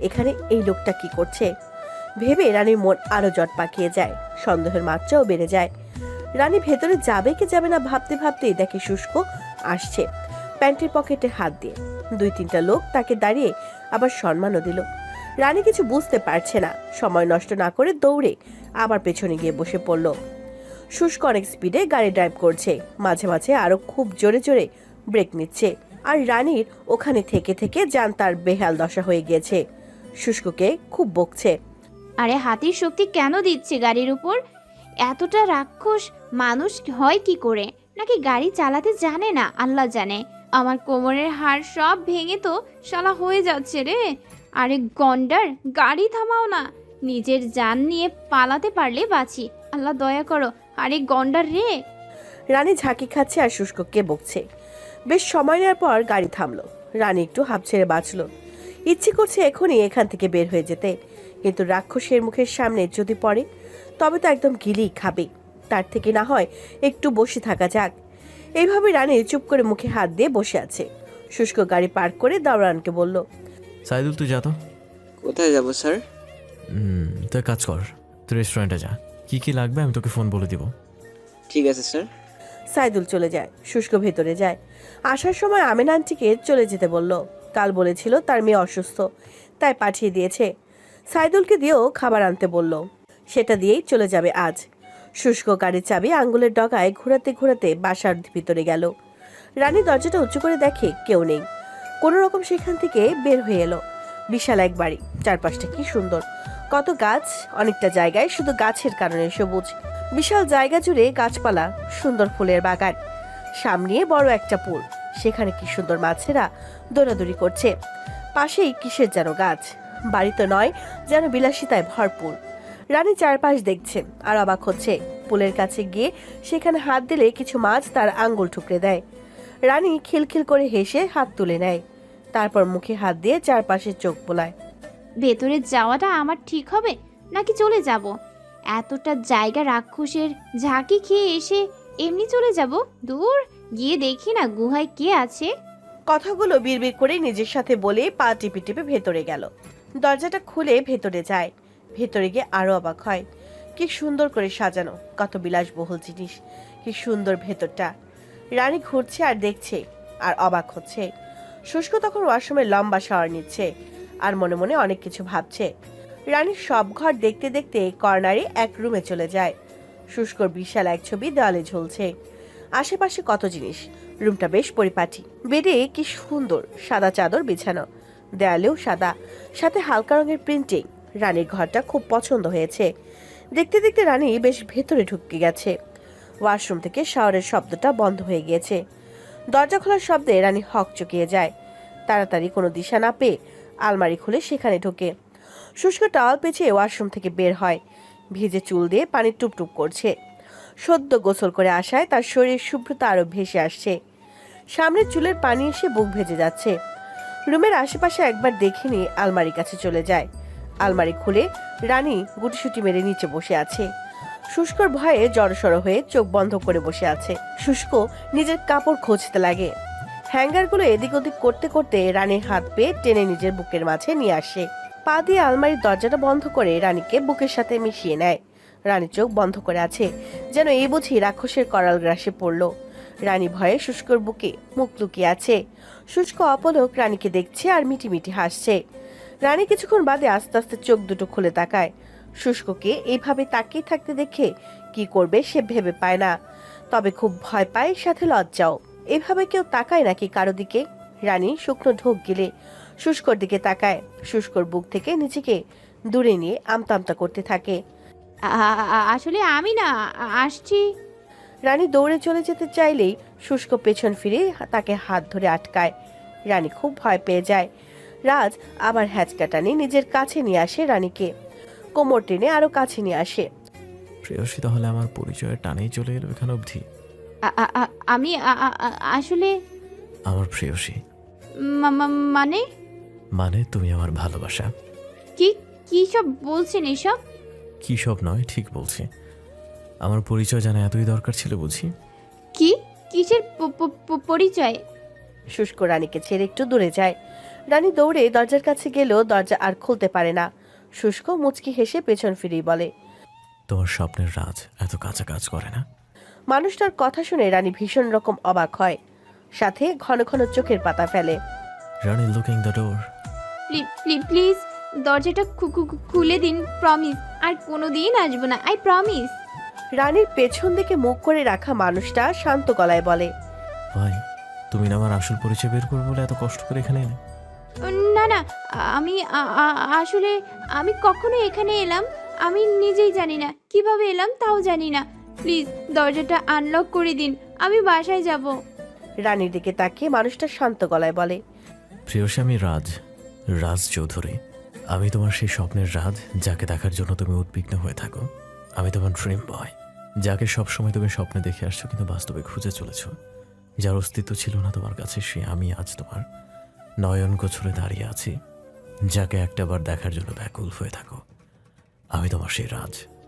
এখানে এই লোকটা কি করছে ভেবে রানীর মন আরো জট পাকিয়ে যায়। সন্দেহের মাত্রাও বেড়ে যায়। রানী ভেতরে যাবে কি যাবে না ভাবতে ভাবতেই দেখে শুষ্ক আসছে প্যান্টের পকেটে হাত দিয়ে। 2-3টা লোক তাকে দাঁড়িয়ে আবার সম্মানও দিল। রানী কিছু বুঝতে পারছে না। সময় নষ্ট না করে দৌড়ে আবার পেছনে গিয়ে বসে পড়ল। শুষ্ক অনেক স্পিডে গাড়ি ড্রাইভ করছে। মাঝে মাঝে আরো খুব জোরে জোরে ব্রেক নিচ্ছে। আর রানীর ওখানে থেকে থেকে যান তার বেহাল দশা হয়ে গিয়েছে। শুষ্ককে খুব বকছে। আরে হাতির শক্তি কেন দিচ্ছে গাড়ির উপর? এতটা রাক্ষস মানুষ হয় কি করে? নাকি গাড়ি চালাতে জানে না? আল্লাহ জানে। আমার কোমরের হাড় সব ভেঙে তো শালা হয়ে যাচ্ছে রে। আরে গন্ডার, গাড়ি থামাও না, নিজের জান নিয়ে পালাতে পারলে বাঁচি, আল্লাহ দয়া করো। আরে গন্ডার রে। রানী ঝাঁকি খাচ্ছে আর শুষ্ককে বকছে। বেশ সময় নেওয়ার পর গাড়ি থামলো। রানী একটু হাঁপ ছেড়ে বাঁচল। ইচ্ছে করছে এখনই এখান থেকে বের হয়ে যেতে, কিন্তু রাক্ষসের মুখের সামনে যদি পড়ে তবে তো একদম গিলেই খাবে। তার থেকে না হয় একটু বসে থাকা যাক। এইভাবে রানী চুপ করে মুখে হাত দিয়ে বসে আছে। শুষ্ক গাড়ি পার্ক করে দাওরানকে বলল, সাইদুল তুই যা তো। কোথায় যাব স্যার? তুই কাজ কর, তুই রেস্টুরেন্টে যা, কি কি লাগবে আমি তোকে ফোন বলে দিব। ঠিক আছে স্যার। সাইদুল চলে যায়। শুষ্ক ভেতরে যায়। আসার সময় আমিন আন্টিকে চলে যেতে বলল। কাল বলেছিল তার মেয়ে অসুস্থ, তাই পাঠিয়ে দিয়েছে। সাইদুলকে দিয়েও খাবার আনতে বলল, সেটা দিয়েই চলে যাবে আজ। শুষ্ক গাড়ির চাবি আঙ্গুলের ডগায় ঘোরাতে ঘোরাতে বাসার ভিতরে গেল। রানী দরজাটা উঁচু করে দেখে কেউ নেই। কোনো রকম সেখান থেকে বের হয়ে এলো। বিশাল এক বাড়ি, চারপাশটা কি সুন্দর, কত গাছ, অনেকটা জায়গায় শুধু গাছের কারণে সবুজ। বিশাল জায়গা জুড়ে গাছপালা, সুন্দর ফুলের বাগান, সামনে বড় একটা পুল, সেখানে কি সুন্দর মাছেরা দৌড়াদৌড়ি করছে। পাশেই কিসের যেন গাছ, বাড়ি তো নয়, যেন বিলাসিতায় ভরপুর। রানী চারপাশ দেখছে আর অবাক হচ্ছে। পুলের কাছে গিয়ে সেখানে হাত দিলে কিছু মাছ তার আঙ্গুল ঠুকরে দেয়। রানী খিলখিল করে হেসে হাত তুলে নেয়, তারপর মুখে হাত দিয়ে চারপাশে চোখ বোলায়। ভেতরে যাওয়াটা আমার ঠিক হবে নাকি চলে যাব? এতটা জায়গা রাক্ষসের ঝাঁকি খেয়ে এসে এমনি চলে যাব? দূর গিয়ে দেখি না গুহায় কে আছে। কথাগুলো বিড়বিড় করে নিজের সাথে বলে পা টিপে টিপে ভেতরে গেল। দরজাটা খুলে ভেতরে যায়। ভেতরে গিয়ে আরো অবাক হয়। কি সুন্দর করে সাজানো, কত বিলাসবহুল জিনিস, কি সুন্দর ভেতরটা। রানী ঘুরছে আর দেখছে আর অবাক হচ্ছে। শুষ্ক তখন ওয়াশরুমে লম্বা শাওয়ার নিচ্ছে আর মনে মনে অনেক কিছু ভাবছে। রানীর সব ঘর দেখতে দেখতে কর্নারে এক রুমে চলে যায়। শুষ্কর বিশাল এক ছবি দেওয়ালে ঝুলছে। আশেপাশে কত জিনিস। রুমটা বেশ পরিপাটি। বেডে কি সুন্দর সাদা চাদর বিছানো, দেয়ালেও সাদা, সাথে হালকা রঙের প্রিন্টিং। রানীর ঘরটা খুব পছন্দ হয়েছে। দেখতে দেখতে রানী বেশ ভেতরে ঢুকে গেছে। ওয়াশরুম থেকে শাওয়ারের শব্দটা বন্ধ হয়ে গিয়েছে। দরজা খোলার শব্দে রানী হকচকিয়ে যায়। তাড়াতাড়ি কোনো দিশা না পেয়ে আলমারি খুলে সেখানে ঢোকে। শুষ্ক টাওয়াল পেঁচিয়ে ওয়াশরুম থেকে বের হয়। ভিজে চুল দিয়ে পানি টুপটুপ করছে। সদ্য গোসল করে আসায় তার শরীরের শুভ্রতা আরো ভেসে আসছে। সামনের চুলের পানি এসে বুক ভেজে যাচ্ছে। রুমের আশেপাশে একবার দেখে নিয়ে আলমারির কাছে চলে যায়। আলমারি খুলে রানী গুটিসুটি মেরে নিচে বসে আছে। শুষ্কর ভয়ে জড়সড় হয়ে চোখ বন্ধ করে বসে আছে। শুষ্ক নিজের কাপড় খুঁজতে লাগে। হ্যাঙ্গারগুলো এদিক ওদিক করতে করতে রানীর হাত পেয়ে টেনে নিজের বুকের মাঝে নিয়ে আসে। পা দিয়ে আলমারির দরজাটা বন্ধ করে রানীকে বুকের সাথে মিশিয়ে নেয়। রানী চোখ বন্ধ করে আছে, যেন এই বুঝি রাক্ষসের করাল গ্রাসে পড়ল। রানী ভয়ে শুষ্কর বুকে মুখ লুকিয়ে আছে। শুষ্ক অপলক রানীকে দেখছে আর মিটিমিটি হাসছে। রানী কিছুক্ষণ বাদে আস্তে আস্তে চোখ দুটো খুলে তাকায়। শুষ্ককে এইভাবে তাকিয়ে থাকতে দেখে কি করবে সে ভেবে পায় না, তবে খুব ভয় পায়, সাথে লজ্জাও। এভাবে কেউ তাকায় নাকি কারো দিকে? রানী শুকনো ঢোক গিলে শুষ্কর দিকে তাকায়। শুষ্কর বুক থেকে নিজেকে দূরে নিয়ে আমতা আমতা করতে থাকে। আসলে আমি না, আসছি। রানী দৌড়ে চলে যেতে চাইলেই শুষ্ক পেছন ফিরে তাকে হাত ধরে আটকায়। রানী খুব ভয় পেয়ে যায়। রাজ আবার হ্যাচকা টানে নিজের কাছে নিয়ে আসে রানীকে, কোমর টেনে আরো কাছে নিয়ে আসে। প্রেয়সী তাহলে আমার পরিচয়ের টানেই চলে এলো এখানে অবধি। আমি আসলে আমার প্রেয়সী মানে মানে তুমি আমার ভালোবাসা। কি কি সব বলছেন এসব? কি সব নয়, ঠিক বলছি। আমার পরিচয় জানা এতই দরকার ছিল বুঝি? কি কিসের পরিচয়? শুষ্ক রানীকে ছেড়ে একটু দূরে যায়। রানী দৌড়ে দরজার কাছে গেলেও দরজা আর খুলতে পারে না। শুষ্ক মুচকি হেসে পেছন ফিরেই বলে, তোমার স্বপ্নের রাজ এত কাঁচা কাজ করে না। মানুষটার কথা শুনে রানী ভীষণ রকম অবাক হয়, সাথে ঘন ঘন চোখের পাতা ফেলে। রানী লুকিং দ্য ডোর। প্লিজ দরজাটা খুলে দিন, প্রমিস। আর কোনোদিন আসবো না, আই প্রমিস। রানীর পেছন দিকে মুখ করে রাখা মানুষটা শান্ত গলায় বলে, ভাই তুমি না আমার আসল পরিচয় বের করবে বলে এত কষ্ট করে এখানে এলে? না না, আমি আসলে আমি কখনো এখানে এলাম আমি নিজেই জানি না, কিভাবে এলাম তাও জানি না। প্লিজ দরজাটা আনলক করে দিন, আমি বাসায় যাব। রানীর দিকে তাকিয়ে মানুষটা শান্ত গলায় বলে, প্রেয়সী আমি রাজ, রাজ চৌধুরী, আমি তোমার সেই স্বপ্নের রাত যাকে দেখার জন্য তুমি উদ্বিগ্ন হয়ে থাকো। আমি তোমার ড্রিম বয়, যাকে সবসময় তুমি স্বপ্নে দেখে আসছো কিন্তু বাস্তবে খুঁজে চলেছ। যার অস্তিত্ব ছিল না তোমার কাছে, সে আমি আজ তোমার নয়ন গোছরে দাঁড়িয়ে আছি। যাকে একটাবার দেখার জন্য ব্যাকুল হয়ে থাকো। আমি তোমার সেই রাজ।